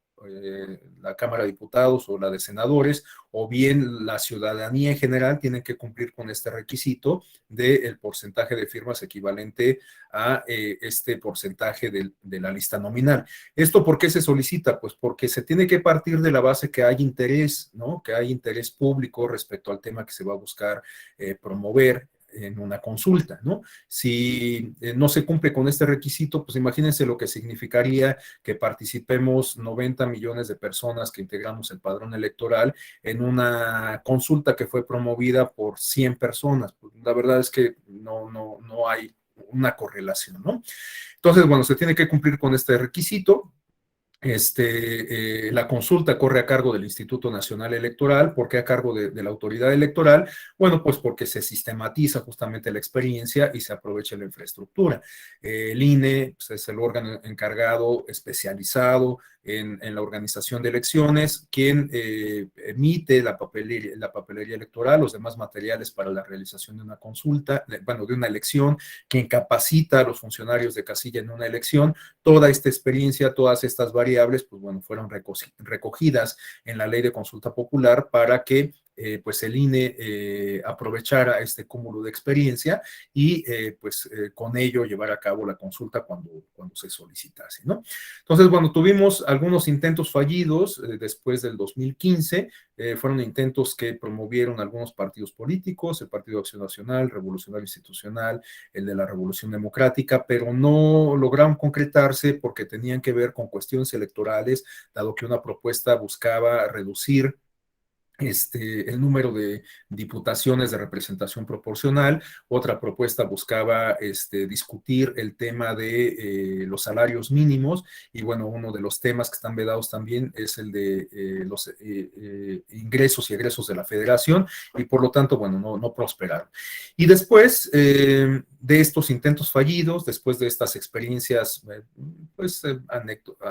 la Cámara de Diputados o la de Senadores, o bien la ciudadanía en general tiene que cumplir con este requisito del porcentaje de firmas equivalente a este porcentaje de la lista nominal. ¿Esto por qué se solicita? Pues porque se tiene que partir de la base que hay interés, ¿no? Que hay interés público respecto al tema que se va a buscar promover en una consulta, ¿no? Si no se cumple con este requisito, pues imagínense lo que significaría que participemos 90 millones de personas que integramos el padrón electoral en una consulta que fue promovida por 100 personas. Pues la verdad es que no hay una correlación, ¿no? Entonces, bueno, se tiene que cumplir con este requisito. La consulta corre a cargo del Instituto Nacional Electoral. ¿Por qué a cargo de la autoridad electoral? Bueno, pues porque se sistematiza justamente la experiencia y se aprovecha la infraestructura. El INE pues, es el órgano encargado, especializado en la organización de elecciones, quien emite la papelería electoral, los demás materiales para la realización de una consulta, bueno, de una elección, quien capacita a los funcionarios de casilla en una elección. Toda esta experiencia, todas estas variables, pues bueno, fueron recogidas en la ley de consulta popular para que pues el INE aprovechara este cúmulo de experiencia y pues con ello llevar a cabo la consulta cuando se solicitase, ¿no? Entonces, bueno, tuvimos algunos intentos fallidos después del 2015, fueron intentos que promovieron algunos partidos políticos, el Partido Acción Nacional, Revolucionario Institucional, el de la Revolución Democrática, pero no lograron concretarse porque tenían que ver con cuestiones electorales, dado que una propuesta buscaba reducir el número de diputaciones de representación proporcional. Otra propuesta buscaba discutir el tema de los salarios mínimos, y bueno, uno de los temas que están vedados también es el de los ingresos y egresos de la federación, y por lo tanto, bueno, no prosperaron. Y después de estos intentos fallidos, después de estas experiencias pues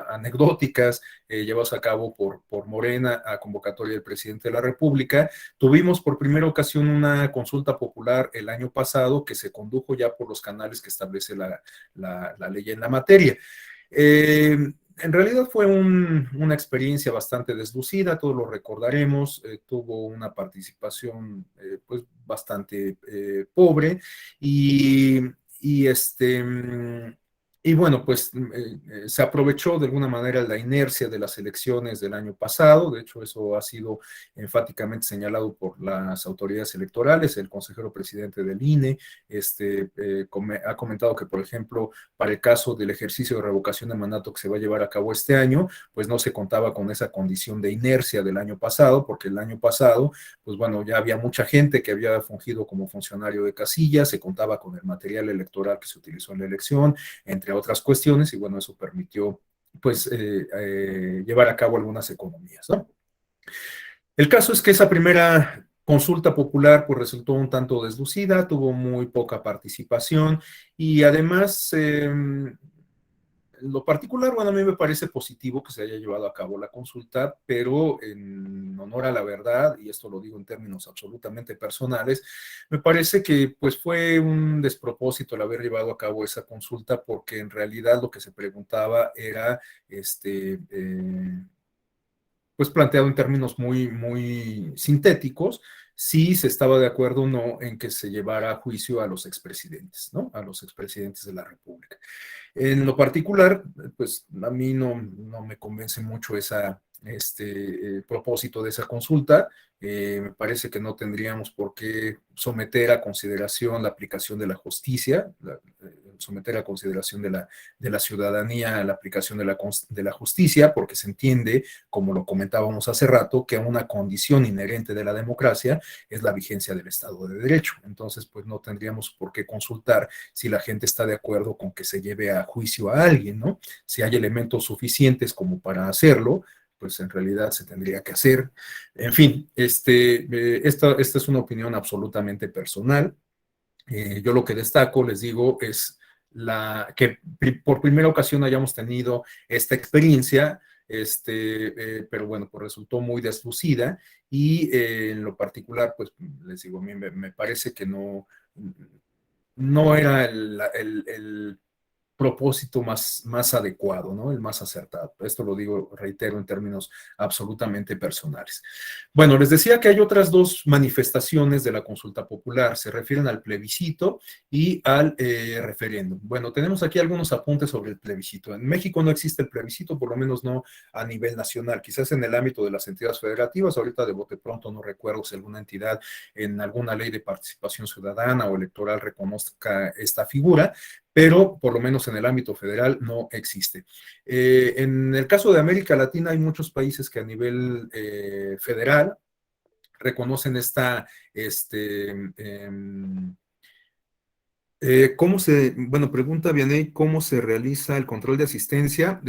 anecdóticas llevados a cabo por Morena a convocatoria del presidente de la República, tuvimos por primera ocasión una consulta popular el año pasado que se condujo ya por los canales que establece la ley en la materia. En realidad fue una experiencia bastante deslucida, todos lo recordaremos, tuvo una participación pues bastante pobre, y, y este... Y bueno, pues se aprovechó de alguna manera la inercia de las elecciones del año pasado. De hecho, eso ha sido enfáticamente señalado por las autoridades electorales. El consejero presidente del INE ha comentado que, por ejemplo, para el caso del ejercicio de revocación de mandato que se va a llevar a cabo este año, pues no se contaba con esa condición de inercia del año pasado, porque el año pasado, pues bueno, ya había mucha gente que había fungido como funcionario de casilla, se contaba con el material electoral que se utilizó en la elección, entre otras cuestiones, y bueno, eso permitió pues llevar a cabo algunas economías, ¿no? El caso es que esa primera consulta popular pues resultó un tanto deslucida, tuvo muy poca participación, y además lo particular, bueno, a mí me parece positivo que se haya llevado a cabo la consulta, pero en honor a la verdad, y esto lo digo en términos absolutamente personales, me parece que pues fue un despropósito el haber llevado a cabo esa consulta, porque en realidad lo que se preguntaba era pues planteado en términos muy sintéticos, si se estaba de acuerdo o no en que se llevara a juicio a los expresidentes, ¿no? A los expresidentes de la República. En lo particular, pues a mí no me convence mucho propósito de esa consulta. Me parece que no tendríamos por qué someter a consideración la aplicación de la justicia, someter a consideración de la ciudadanía a la aplicación de la justicia, porque se entiende, como lo comentábamos hace rato, que una condición inherente de la democracia es la vigencia del Estado de Derecho. Entonces, pues no tendríamos por qué consultar si la gente está de acuerdo con que se lleve a juicio a alguien, ¿no? Si hay elementos suficientes como para hacerlo, pues en realidad se tendría que hacer. En fin, esta es una opinión absolutamente personal. Yo lo que destaco, les digo, es que por primera ocasión hayamos tenido esta experiencia, pero bueno, pues resultó muy deslucida, y en lo particular, pues les digo, a mí me parece que no era el propósito más adecuado, ¿no? El más acertado. Esto lo digo, reitero, en términos absolutamente personales. Bueno, les decía que hay otras dos manifestaciones de la consulta popular. Se refieren al plebiscito y al referéndum. Bueno, tenemos aquí algunos apuntes sobre el plebiscito. En México no existe el plebiscito, por lo menos no a nivel nacional. Quizás en el ámbito de las entidades federativas, ahorita de bote pronto no recuerdo si alguna entidad en alguna ley de participación ciudadana o electoral reconozca esta figura, pero por lo menos en el ámbito federal no existe. En el caso de América Latina hay muchos países que a nivel federal reconocen bueno, pregunta Vianey, ¿cómo se realiza el control de asistencia?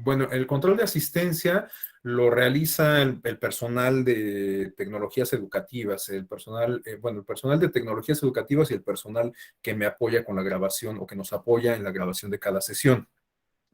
Bueno, el control de asistencia lo realiza el personal de tecnologías educativas, el personal de tecnologías educativas y el personal que me apoya con la grabación o que nos apoya en la grabación de cada sesión.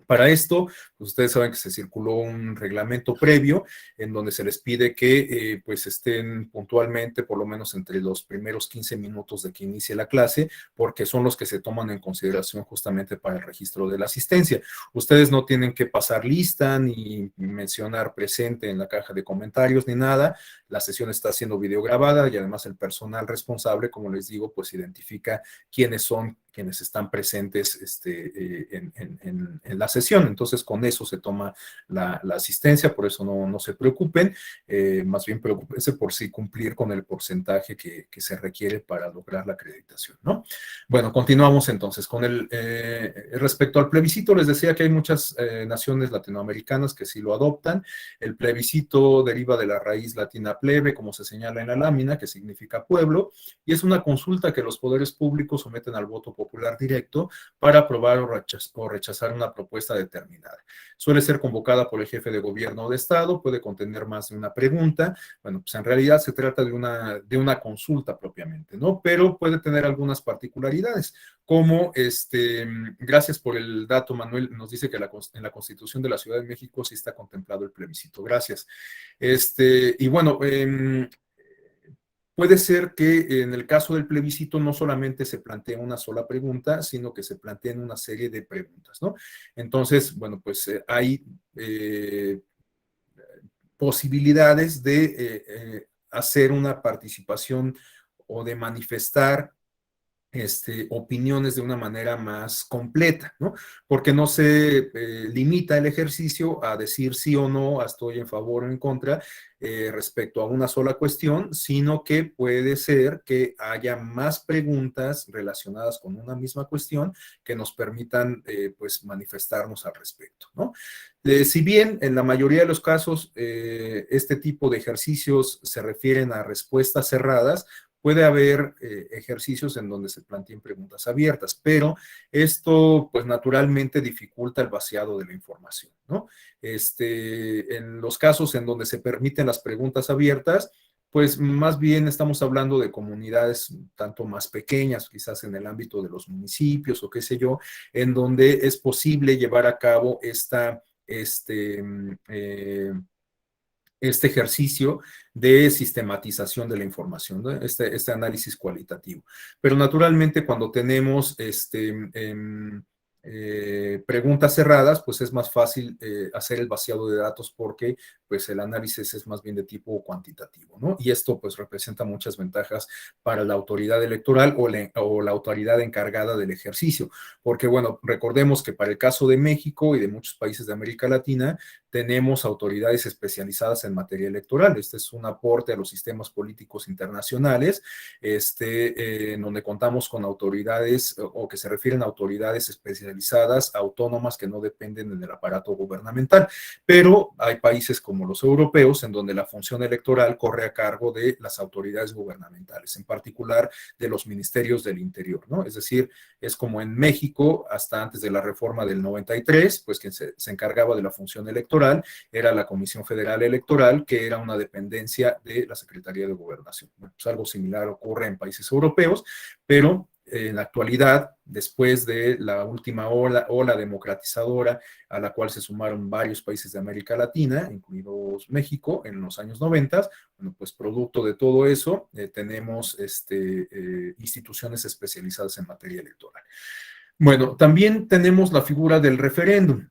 Para esto, pues ustedes saben que se circuló un reglamento previo en donde se les pide que pues estén puntualmente por lo menos entre los primeros 15 minutos de que inicie la clase, porque son los que se toman en consideración justamente para el registro de la asistencia. Ustedes no tienen que pasar lista ni mencionar presente en la caja de comentarios ni nada. La sesión está siendo videograbada, y además el personal responsable, como les digo, pues identifica quiénes son quienes están presentes en la sesión. Entonces, con eso se toma la asistencia, por eso no se preocupen, más bien preocúpense por sí cumplir con el porcentaje que se requiere para lograr la acreditación, ¿no? Bueno, continuamos entonces con respecto al plebiscito, les decía que hay muchas naciones latinoamericanas que sí lo adoptan. El plebiscito deriva de la raíz latina plebe, como se señala en la lámina, que significa pueblo, y es una consulta que los poderes públicos someten al voto popular directo para aprobar o rechazar una propuesta determinada. Suele ser convocada por el jefe de gobierno o de Estado, puede contener más de una pregunta. Bueno, pues en realidad se trata de una consulta propiamente, ¿no? Pero puede tener algunas particularidades, como gracias por el dato, Manuel, nos dice que en la Constitución de la Ciudad de México sí está contemplado el plebiscito. Gracias. Y bueno, puede ser que en el caso del plebiscito no solamente se plantee una sola pregunta, sino que se planteen una serie de preguntas, ¿no? Entonces, bueno, pues hay posibilidades de hacer una participación o de manifestar opiniones de una manera más completa, ¿no? Porque no se limita el ejercicio a decir sí o no, estoy en favor o en contra respecto a una sola cuestión, sino que puede ser que haya más preguntas relacionadas con una misma cuestión que nos permitan pues manifestarnos al respecto, ¿no? Si bien en la mayoría de los casos este tipo de ejercicios se refieren a respuestas cerradas, puede haber ejercicios en donde se planteen preguntas abiertas, pero esto pues naturalmente dificulta el vaciado de la información, ¿no? En los casos en donde se permiten las preguntas abiertas, pues más bien estamos hablando de comunidades tanto más pequeñas, quizás en el ámbito de los municipios o qué sé yo, en donde es posible llevar a cabo este ejercicio de sistematización de la información, ¿no? Este análisis cualitativo. Pero naturalmente cuando tenemos preguntas cerradas, pues es más fácil hacer el vaciado de datos porque pues el análisis es más bien de tipo cuantitativo, ¿no? Y esto pues representa muchas ventajas para la autoridad electoral o la autoridad encargada del ejercicio, porque bueno, recordemos que para el caso de México y de muchos países de América Latina, tenemos autoridades especializadas en materia electoral. Este es un aporte a los sistemas políticos internacionales, en donde contamos con autoridades o que se refieren a autoridades especializadas, autónomas que no dependen del aparato gubernamental. Pero hay países como los europeos en donde la función electoral corre a cargo de las autoridades gubernamentales, en particular de los ministerios del interior, ¿no? Es decir, es como en México, hasta antes de la reforma del 93, pues quien se encargaba de la función electoral era la Comisión Federal Electoral, que era una dependencia de la Secretaría de Gobernación. Bueno, pues algo similar ocurre en países europeos, pero en la actualidad, después de la última ola democratizadora a la cual se sumaron varios países de América Latina, incluidos México, en los años 90, bueno, pues producto de todo eso, tenemos instituciones especializadas en materia electoral. Bueno, también tenemos la figura del referéndum.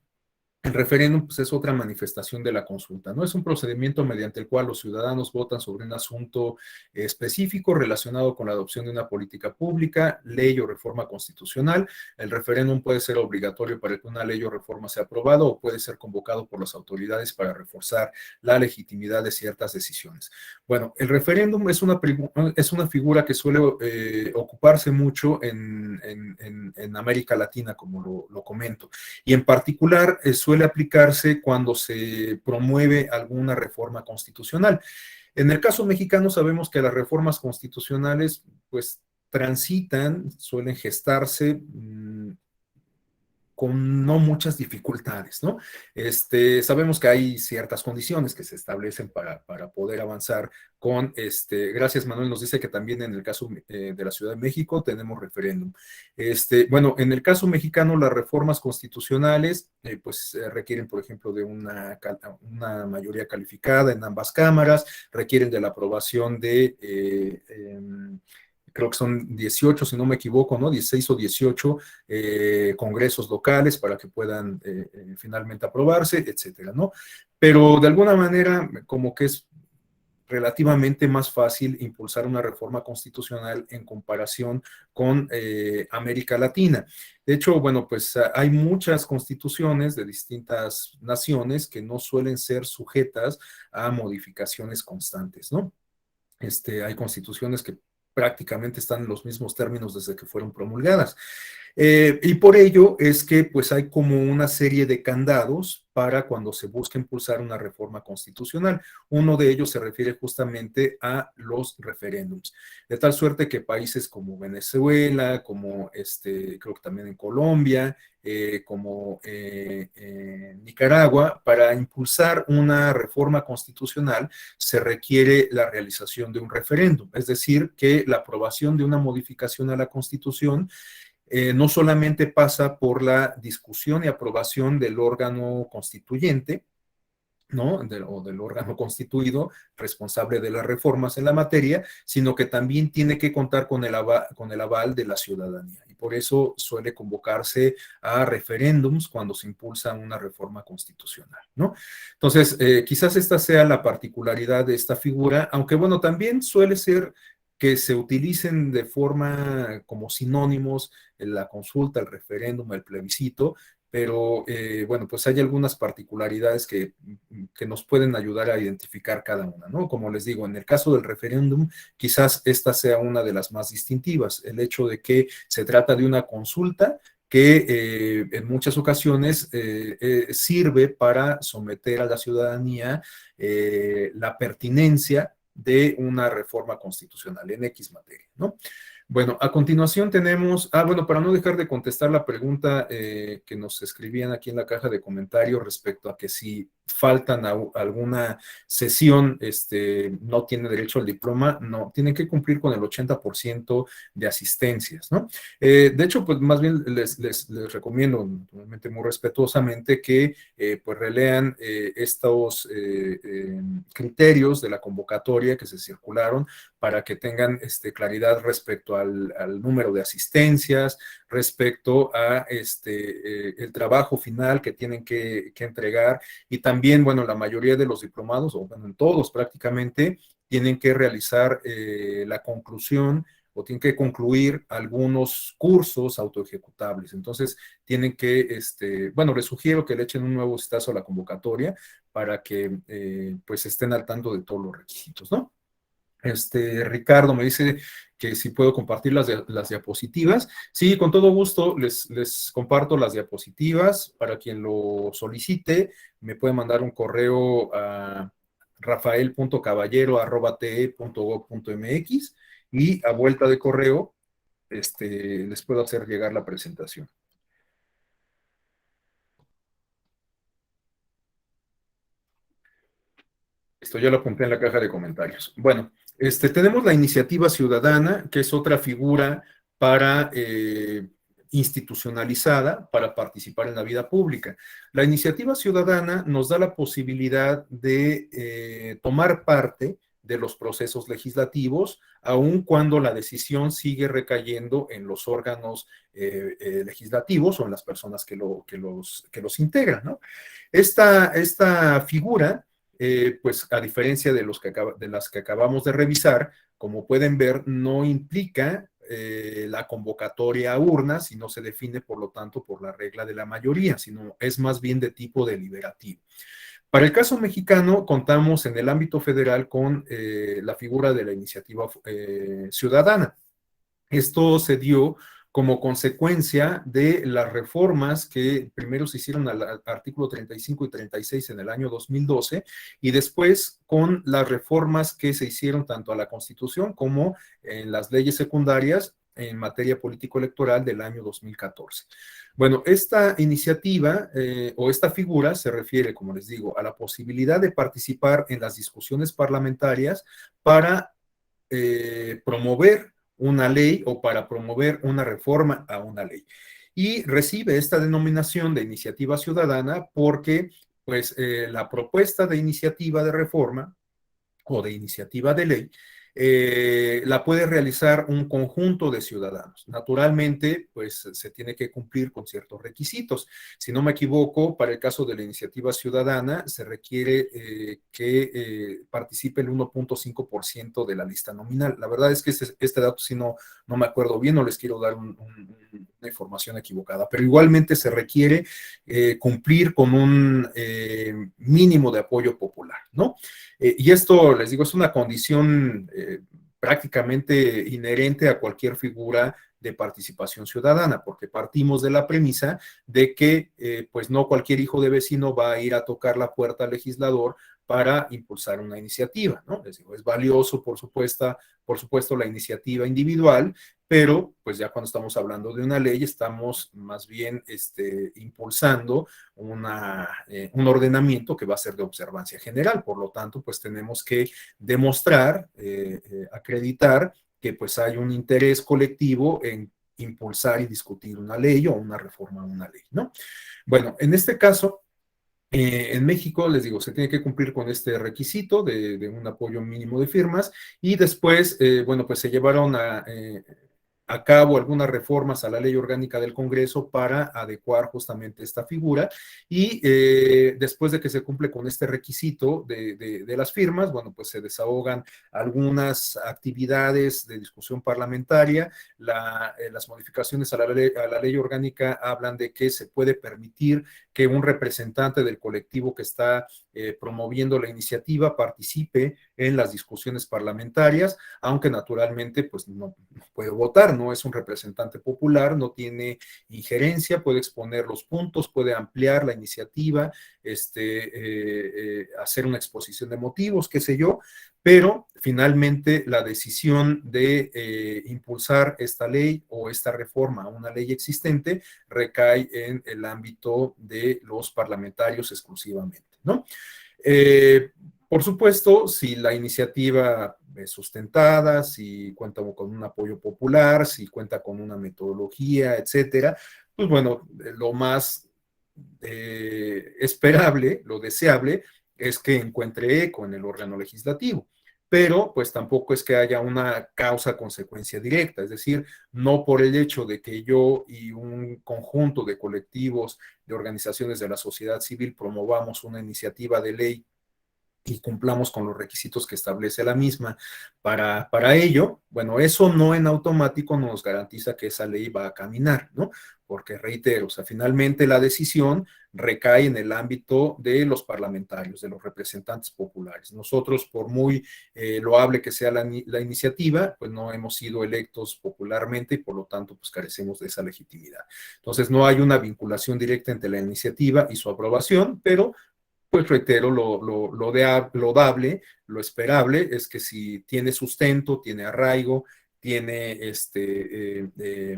El referéndum pues, es otra manifestación de la consulta, ¿no? Es un procedimiento mediante el cual los ciudadanos votan sobre un asunto específico relacionado con la adopción de una política pública, ley o reforma constitucional. El referéndum puede ser obligatorio para que una ley o reforma sea aprobada o puede ser convocado por las autoridades para reforzar la legitimidad de ciertas decisiones. Bueno, el referéndum es una figura que suele ocuparse mucho en América Latina, como lo comento, y en particular suele aplicarse cuando se promueve alguna reforma constitucional. En el caso mexicano sabemos que las reformas constitucionales pues transitan, suelen gestarse con no muchas dificultades, ¿no? Sabemos que hay ciertas condiciones que se establecen para poder avanzar con, gracias Manuel, nos dice que también en el caso de la Ciudad de México tenemos referéndum. Bueno, en el caso mexicano las reformas constitucionales pues requieren, por ejemplo, de una mayoría calificada en ambas cámaras, requieren de la aprobación de creo que son 18, si no me equivoco, ¿no? 16 o 18 congresos locales para que puedan finalmente aprobarse, etcétera, ¿no? Pero de alguna manera, como que es relativamente más fácil impulsar una reforma constitucional en comparación con América Latina. De hecho, bueno, pues hay muchas constituciones de distintas naciones que no suelen ser sujetas a modificaciones constantes, ¿no? Hay constituciones que prácticamente están en los mismos términos desde que fueron promulgadas. Y por ello es que pues hay como una serie de candados para cuando se busca impulsar una reforma constitucional. Uno de ellos se refiere justamente a los referéndums, de tal suerte que países como Venezuela, como creo que también en Colombia, como Nicaragua, para impulsar una reforma constitucional se requiere la realización de un referéndum, es decir, que la aprobación de una modificación a la Constitución no solamente pasa por la discusión y aprobación del órgano constituyente, ¿no? O del órgano constituido responsable de las reformas en la materia, sino que también tiene que contar con el aval de la ciudadanía. Y por eso suele convocarse a referéndums cuando se impulsa una reforma constitucional, ¿no? Entonces, quizás esta sea la particularidad de esta figura, aunque bueno, también suele ser que se utilicen de forma como sinónimos la consulta, el referéndum, el plebiscito, pero bueno, pues hay algunas particularidades que nos pueden ayudar a identificar cada una, ¿no? Como les digo, en el caso del referéndum, quizás esta sea una de las más distintivas, el hecho de que se trata de una consulta que en muchas ocasiones sirve para someter a la ciudadanía la pertinencia de una reforma constitucional en X materia, ¿no? Bueno, a continuación tenemos, bueno, para no dejar de contestar la pregunta que nos escribían aquí en la caja de comentarios respecto a que si faltan alguna sesión, no tiene derecho al diploma, no, tienen que cumplir con el 80% de asistencias, ¿no? De hecho, pues más bien les recomiendo, naturalmente muy respetuosamente, que pues relean estos criterios de la convocatoria que se circularon para que tengan claridad respecto al número de asistencias, respecto a el trabajo final que tienen que entregar y también, bueno, la mayoría de los diplomados, o bueno, en todos prácticamente, tienen que realizar la conclusión o tienen que concluir algunos cursos autoejecutables. Entonces, tienen que, bueno, les sugiero que le echen un nuevo vistazo a la convocatoria para que pues estén al tanto de todos los requisitos, ¿no? Ricardo me dice que si puedo compartir las diapositivas. Sí, con todo gusto les comparto las diapositivas. Para quien lo solicite, me puede mandar un correo a rafael.caballero@te.gov.mx y a vuelta de correo les puedo hacer llegar la presentación. Esto ya lo apunté en la caja de comentarios. Bueno, tenemos la iniciativa ciudadana, que es otra figura para institucionalizada para participar en la vida pública. La iniciativa ciudadana nos da la posibilidad de tomar parte de los procesos legislativos, aun cuando la decisión sigue recayendo en los órganos legislativos o en las personas que los integran, ¿no? Esta figura pues a diferencia de las que acabamos de revisar, como pueden ver, no implica la convocatoria a urnas y no se define, por lo tanto, por la regla de la mayoría, sino es más bien de tipo deliberativo. Para el caso mexicano, contamos en el ámbito federal con la figura de la iniciativa ciudadana. Esto se dio como consecuencia de las reformas que primero se hicieron al artículo 35 y 36 en el año 2012 y después con las reformas que se hicieron tanto a la Constitución como en las leyes secundarias en materia político-electoral del año 2014. Bueno, esta iniciativa o esta figura se refiere, como les digo, a la posibilidad de participar en las discusiones parlamentarias para promover una ley o para promover una reforma a una ley. Y recibe esta denominación de iniciativa ciudadana porque pues la propuesta de iniciativa de reforma o de iniciativa de ley la puede realizar un conjunto de ciudadanos. Naturalmente, pues se tiene que cumplir con ciertos requisitos. Si no me equivoco, para el caso de la iniciativa ciudadana, se requiere que participe el 1.5% de la lista nominal. La verdad es que este dato sí no me acuerdo bien, no les quiero dar una información equivocada, pero igualmente se requiere cumplir con un mínimo de apoyo popular, ¿no? Y esto, les digo, es una condición prácticamente inherente a cualquier figura de participación ciudadana, porque partimos de la premisa de que pues no cualquier hijo de vecino va a ir a tocar la puerta al legislador para impulsar una iniciativa, ¿no? Les digo, es valioso, por supuesto, la iniciativa individual, pero pues ya cuando estamos hablando de una ley, estamos más bien impulsando un ordenamiento que va a ser de observancia general. Por lo tanto, pues tenemos que demostrar, acreditar que pues hay un interés colectivo en impulsar y discutir una ley o una reforma a una ley, ¿no? Bueno, en este caso, en México, les digo, se tiene que cumplir con este requisito de un apoyo mínimo de firmas y después, bueno, pues se llevaron a cabo algunas reformas a la ley orgánica del Congreso para adecuar justamente esta figura y después de que se cumple con este requisito de las firmas, bueno, pues se desahogan algunas actividades de discusión parlamentaria, las modificaciones a la ley orgánica hablan de que se puede permitir que un representante del colectivo que está promoviendo la iniciativa participe en las discusiones parlamentarias, aunque naturalmente pues no puede votar, no es un representante popular, no tiene injerencia, puede exponer los puntos, puede ampliar la iniciativa, hacer una exposición de motivos, qué sé yo, pero finalmente la decisión de impulsar esta ley o esta reforma a una ley existente recae en el ámbito de los parlamentarios exclusivamente, ¿no? Eh, por supuesto, si la iniciativa es sustentada, si cuenta con un apoyo popular, si cuenta con una metodología, etcétera, pues bueno, lo más esperable, lo deseable, es que encuentre eco en el órgano legislativo. Pero pues tampoco es que haya una causa-consecuencia directa, es decir, no por el hecho de que yo y un conjunto de colectivos, de organizaciones de la sociedad civil promovamos una iniciativa de ley y cumplamos con los requisitos que establece la misma para ello, bueno, eso no en automático nos garantiza que esa ley va a caminar, ¿no? Porque reitero, o sea, finalmente la decisión recae en el ámbito de los parlamentarios, de los representantes populares. Nosotros, por muy loable que sea la iniciativa, pues no hemos sido electos popularmente y por lo tanto, pues carecemos de esa legitimidad. Entonces, no hay una vinculación directa entre la iniciativa y su aprobación, pero pues reitero, lo dable, lo esperable es que si tiene sustento, tiene arraigo, tiene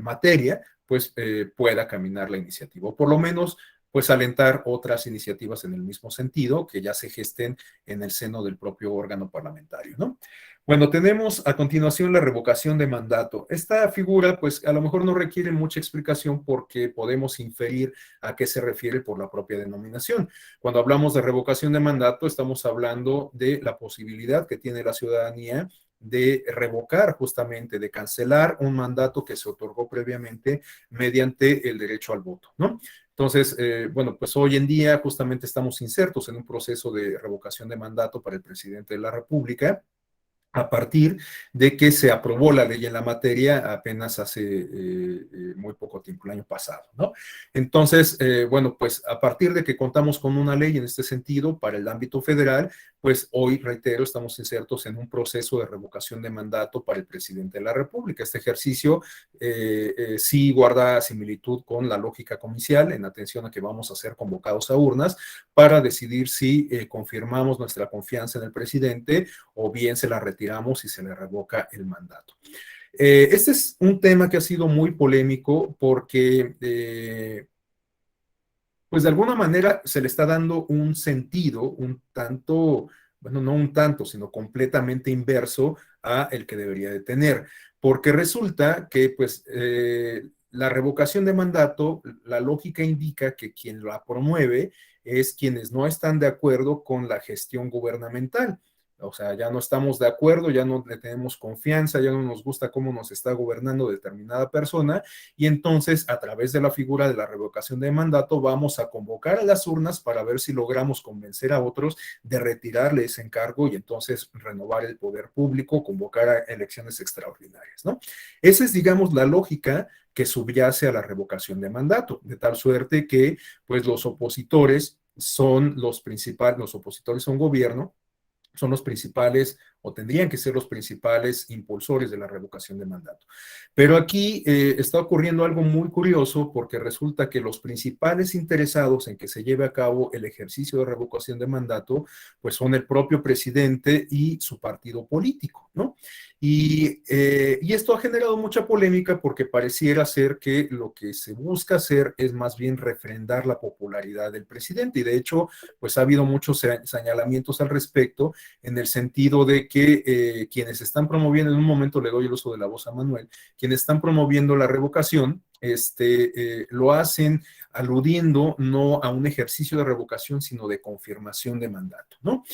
materia, pues pueda caminar la iniciativa. O por lo menos, pues alentar otras iniciativas en el mismo sentido que ya se gesten en el seno del propio órgano parlamentario, ¿no? Bueno, tenemos a continuación la revocación de mandato. Esta figura, pues a lo mejor no requiere mucha explicación porque podemos inferir a qué se refiere por la propia denominación. Cuando hablamos de revocación de mandato, estamos hablando de la posibilidad que tiene la ciudadanía de revocar justamente, de cancelar un mandato que se otorgó previamente mediante el derecho al voto, ¿no? Entonces, bueno, pues hoy en día justamente estamos insertos en un proceso de revocación de mandato para el presidente de la República a partir de que se aprobó la ley en la materia apenas hace muy poco tiempo, el año pasado, ¿no? Entonces, bueno, pues a partir de que contamos con una ley en este sentido para el ámbito federal, pues hoy, reitero, estamos insertos en un proceso de revocación de mandato para el presidente de la República. Este ejercicio sí guarda similitud con la lógica comicial en atención a que vamos a ser convocados a urnas para decidir si confirmamos nuestra confianza en el presidente o bien se la retiramos y se le revoca el mandato. Este es un tema que ha sido muy polémico porque, pues de alguna manera se le está dando un sentido un tanto, bueno, no un tanto, sino completamente inverso a el que debería de tener, porque resulta que, pues, la revocación de mandato, la lógica indica que quien la promueve es quienes no están de acuerdo con la gestión gubernamental. O sea, ya no estamos de acuerdo, ya no le tenemos confianza, ya no nos gusta cómo nos está gobernando determinada persona, y entonces a través de la figura de la revocación de mandato vamos a convocar a las urnas para ver si logramos convencer a otros de retirarle ese encargo y entonces renovar el poder público, convocar a elecciones extraordinarias, ¿no? Esa es, digamos, la lógica que subyace a la revocación de mandato, de tal suerte que, pues, los opositores son los opositores a un gobierno, son los principales o tendrían que ser los principales impulsores de la revocación de mandato. Pero aquí está ocurriendo algo muy curioso porque resulta que los principales interesados en que se lleve a cabo el ejercicio de revocación de mandato, pues son el propio presidente y su partido político, ¿no? Y esto ha generado mucha polémica porque pareciera ser que lo que se busca hacer es más bien refrendar la popularidad del presidente. Y de hecho, pues ha habido muchos señalamientos al respecto en el sentido de que quienes están promoviendo, en un momento le doy el uso de la voz a Manuel, quienes están promoviendo la revocación, lo hacen aludiendo no a un ejercicio de revocación, sino de confirmación de mandato, ¿no?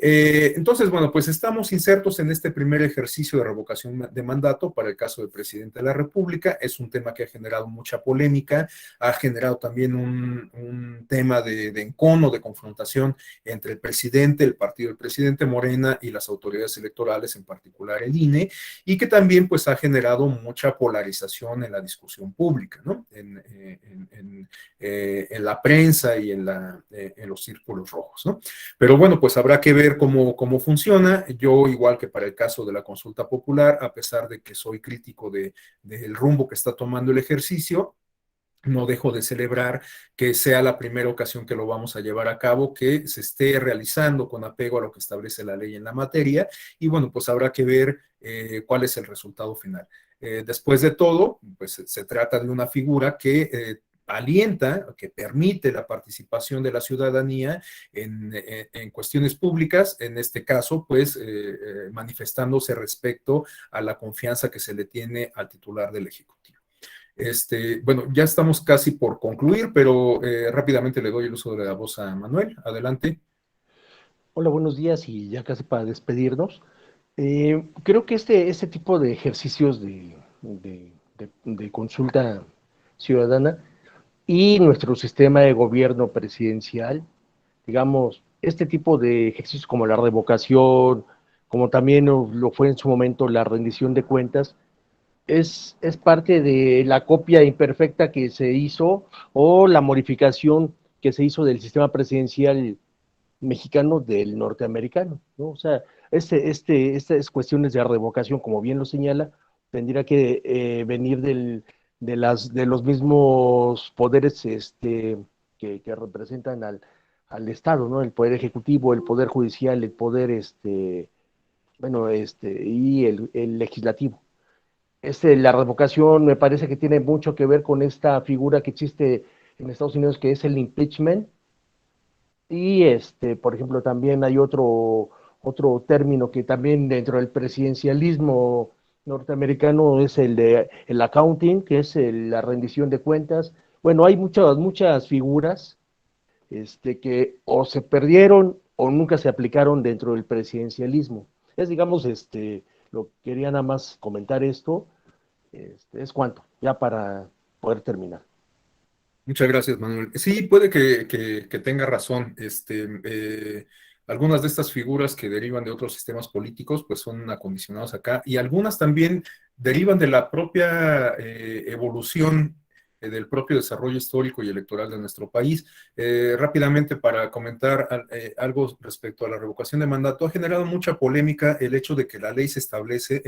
Entonces, bueno, pues estamos insertos en este primer ejercicio de revocación de mandato para el caso del presidente de la República. Es un tema que ha generado mucha polémica, ha generado también un tema de encono, de confrontación entre el presidente, el partido del presidente Morena y las autoridades electorales, en particular el INE, y que también pues ha generado mucha polarización en la discusión pública, ¿no? En la prensa y en los círculos rojos, ¿no? Pero bueno, pues habrá que ver cómo funciona. Yo, igual que para el caso de la consulta popular, a pesar de que soy crítico del rumbo que está tomando el ejercicio, no dejo de celebrar que sea la primera ocasión que lo vamos a llevar a cabo, que se esté realizando con apego a lo que establece la ley en la materia, y bueno, pues habrá que ver cuál es el resultado final. Después de todo, pues se trata de una figura que alienta, que permite la participación de la ciudadanía en cuestiones públicas, en este caso, pues manifestándose respecto a la confianza que se le tiene al titular del Ejecutivo. Bueno, ya estamos casi por concluir, pero rápidamente le doy el uso de la voz a Manuel. Adelante. Hola, buenos días y ya casi para despedirnos. Creo que este tipo de ejercicios de consulta ciudadana y nuestro sistema de gobierno presidencial, digamos, este tipo de ejercicios como la revocación, como también lo fue en su momento la rendición de cuentas, es parte de la copia imperfecta que se hizo o la modificación que se hizo del sistema presidencial mexicano del norteamericano, ¿no? O sea, estas cuestiones de revocación, como bien lo señala, tendría que venir de los mismos poderes que representan al Estado, ¿no? El poder ejecutivo, el poder judicial, el poder, y el legislativo. La revocación me parece que tiene mucho que ver con esta figura que existe en Estados Unidos, que es el impeachment, y por ejemplo, también hay otro término que también dentro del presidencialismo norteamericano es el de el accounting, que es la rendición de cuentas. Bueno, hay muchas figuras que o se perdieron o nunca se aplicaron dentro del presidencialismo. Es, digamos, lo quería nada más comentar esto, es cuanto, ya para poder terminar. Muchas gracias, Manuel. Sí, puede que tenga razón. Algunas de estas figuras que derivan de otros sistemas políticos, pues son acondicionados acá, y algunas también derivan de la propia evolución del propio desarrollo histórico y electoral de nuestro país. Rápidamente, para comentar algo respecto a la revocación de mandato, ha generado mucha polémica el hecho de que en la ley se establece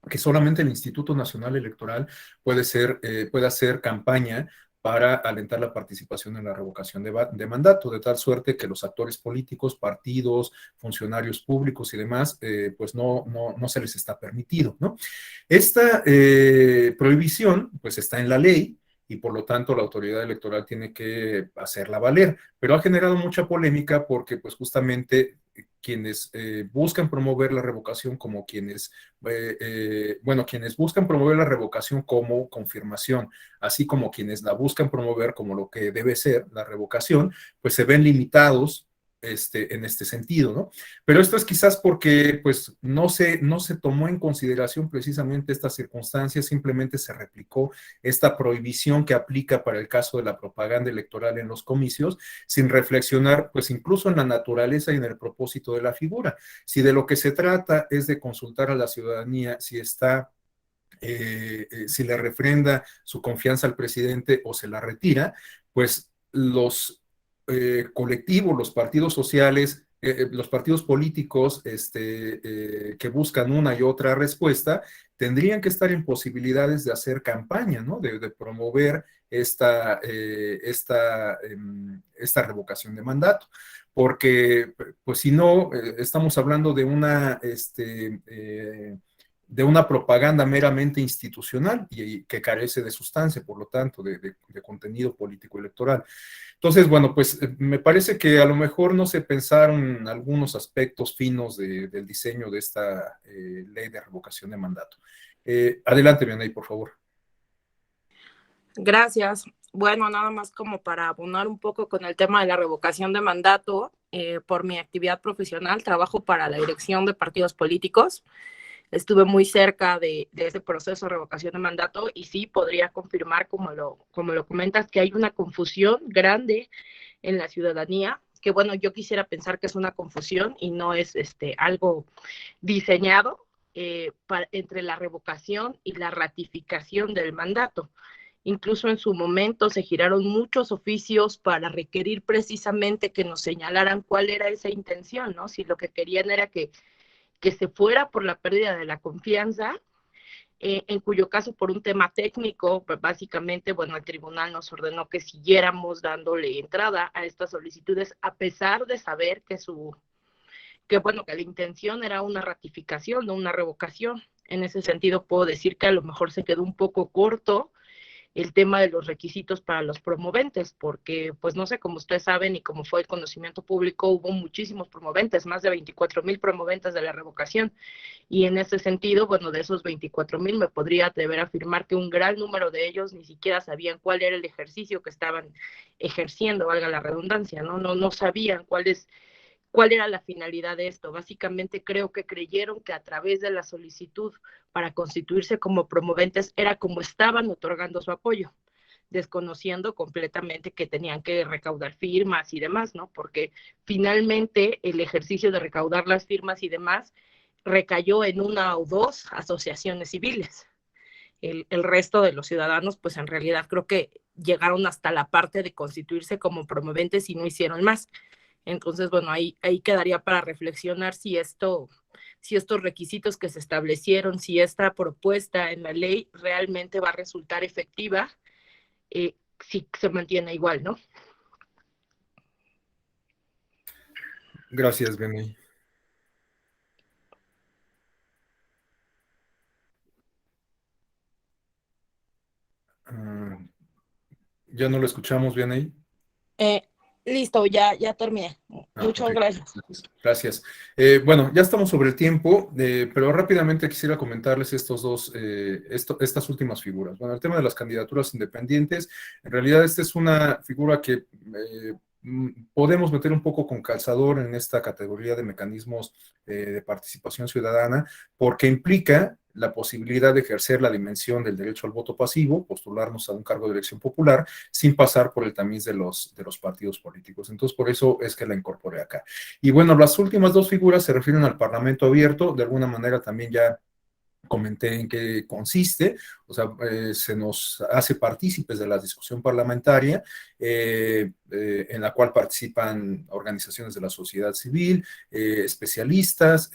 que solamente el Instituto Nacional Electoral puede hacer campaña para alentar la participación en la revocación de mandato, de tal suerte que los actores políticos, partidos, funcionarios públicos y demás, pues no se les está permitido, ¿no? Esta prohibición, pues está en la ley, y por lo tanto la autoridad electoral tiene que hacerla valer, pero ha generado mucha polémica porque pues justamente quienes buscan promover la revocación como quienes buscan promover la revocación como confirmación, así como quienes la buscan promover como lo que debe ser la revocación, pues se ven limitados en este sentido, ¿no? Pero esto es quizás porque pues no se tomó en consideración precisamente estas circunstancias, simplemente se replicó esta prohibición que aplica para el caso de la propaganda electoral en los comicios, sin reflexionar pues incluso en la naturaleza y en el propósito de la figura. Si de lo que se trata es de consultar a la ciudadanía si está si le refrenda su confianza al presidente o se la retira, pues los colectivos, los partidos sociales, los partidos políticos que buscan una y otra respuesta, tendrían que estar en posibilidades de hacer campaña, ¿no? De promover esta revocación de mandato. Porque, pues si no, estamos hablando de una propaganda meramente institucional y que carece de sustancia, por lo tanto, de contenido político electoral. Entonces, bueno, pues me parece que a lo mejor no se pensaron algunos aspectos finos del diseño de esta ley de revocación de mandato. Adelante, Vianey, por favor. Gracias. Bueno, nada más como para abonar un poco con el tema de la revocación de mandato, por mi actividad profesional, trabajo para la dirección de partidos políticos. Estuve muy cerca de ese proceso de revocación de mandato y sí podría confirmar, como lo comentas, que hay una confusión grande en la ciudadanía, que bueno, yo quisiera pensar que es una confusión y no es algo diseñado entre la revocación y la ratificación del mandato. Incluso en su momento se giraron muchos oficios para requerir precisamente que nos señalaran cuál era esa intención, ¿no? Si lo que querían era que se fuera por la pérdida de la confianza, en cuyo caso por un tema técnico, pues básicamente, bueno, el tribunal nos ordenó que siguiéramos dándole entrada a estas solicitudes, a pesar de saber que la intención era una ratificación, no una revocación. En ese sentido puedo decir que a lo mejor se quedó un poco corto el tema de los requisitos para los promoventes, porque, pues no sé, como ustedes saben y como fue el conocimiento público, hubo muchísimos promoventes, más de 24,000 promoventes de la revocación, y en ese sentido, bueno, de esos 24,000 me podría atrever a afirmar que un gran número de ellos ni siquiera sabían cuál era el ejercicio que estaban ejerciendo, valga la redundancia, no sabían cuál era la finalidad de esto. Básicamente creo que creyeron que a través de la solicitud para constituirse como promoventes era como estaban otorgando su apoyo, desconociendo completamente que tenían que recaudar firmas y demás, ¿no? Porque finalmente el ejercicio de recaudar las firmas y demás recayó en una o dos asociaciones civiles. El resto de los ciudadanos, pues en realidad creo que llegaron hasta la parte de constituirse como promoventes y no hicieron más. Entonces, bueno, ahí quedaría para reflexionar si estos requisitos que se establecieron, si esta propuesta en la ley realmente va a resultar efectiva, si se mantiene igual, ¿no? Gracias, Beni. ¿Ya no lo escuchamos bien ahí? Listo, ya terminé. Muchas okay. Gracias. Gracias. Bueno, ya estamos sobre el tiempo, pero rápidamente quisiera comentarles estas últimas figuras. Bueno, el tema de las candidaturas independientes, en realidad esta es una figura que podemos meter un poco con calzador en esta categoría de mecanismos de participación ciudadana, porque implica la posibilidad de ejercer la dimensión del derecho al voto pasivo, postularnos a un cargo de elección popular, sin pasar por el tamiz de los partidos políticos. Entonces, por eso es que la incorporé acá. Y bueno, las últimas dos figuras se refieren al Parlamento abierto, de alguna manera también ya comenté en qué consiste, o sea, se nos hace partícipes de la discusión parlamentaria, en la cual participan organizaciones de la sociedad civil, especialistas,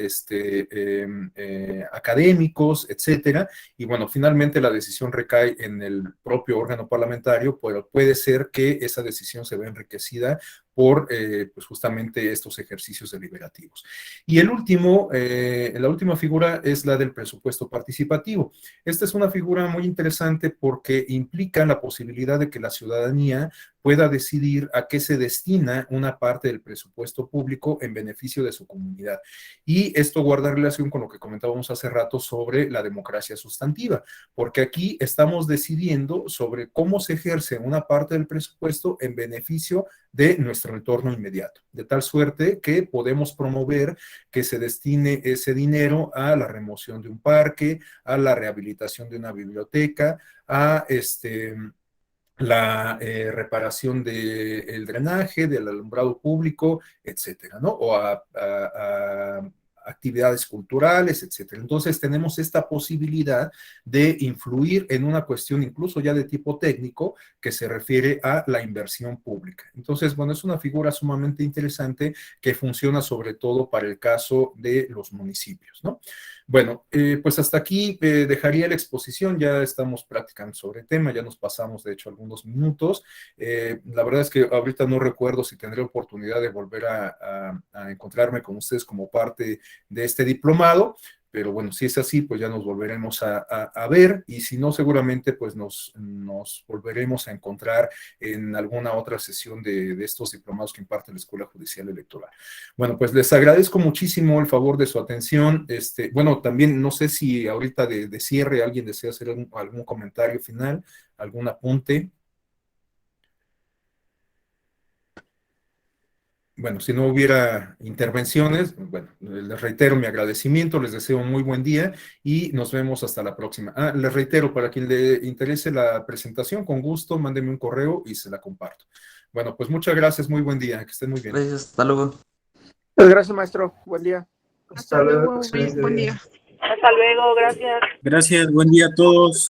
académicos, etcétera, y bueno, finalmente la decisión recae en el propio órgano parlamentario, pero puede ser que esa decisión se vea enriquecida por pues justamente estos ejercicios deliberativos. Y la última figura es la del presupuesto participativo. Esta es una figura muy interesante porque implica la posibilidad de que la ciudadanía pueda decidir a qué se destina una parte del presupuesto público en beneficio de su comunidad. Y esto guarda relación con lo que comentábamos hace rato sobre la democracia sustantiva, porque aquí estamos decidiendo sobre cómo se ejerce una parte del presupuesto en beneficio de nuestro entorno inmediato, de tal suerte que podemos promover que se destine ese dinero a la remoción de un parque, a la rehabilitación de una biblioteca, a la reparación del drenaje, del alumbrado público, etcétera, ¿no? O a actividades culturales, etcétera. Entonces tenemos esta posibilidad de influir en una cuestión incluso ya de tipo técnico que se refiere a la inversión pública. Entonces, bueno, es una figura sumamente interesante que funciona sobre todo para el caso de los municipios, ¿no? Bueno, pues hasta aquí dejaría la exposición, ya estamos practicando sobre el tema, ya nos pasamos de hecho algunos minutos. La verdad es que ahorita no recuerdo si tendré oportunidad de volver a encontrarme con ustedes como parte de este diplomado, pero bueno, si es así, pues ya nos volveremos a ver, y si no, seguramente pues nos volveremos a encontrar en alguna otra sesión de estos diplomados que imparte la Escuela Judicial Electoral. Bueno, pues les agradezco muchísimo el favor de su atención. Bueno, también no sé si ahorita de cierre alguien desea hacer algún comentario final, algún apunte. Bueno, si no hubiera intervenciones, bueno, les reitero mi agradecimiento, les deseo un muy buen día y nos vemos hasta la próxima. Les reitero, para quien le interese la presentación, con gusto, mándeme un correo y se la comparto. Bueno, pues muchas gracias, muy buen día, que estén muy bien. Gracias, hasta luego. Gracias, maestro. Buen día. Hasta luego, buen día. Hasta luego, gracias. Gracias, buen día a todos.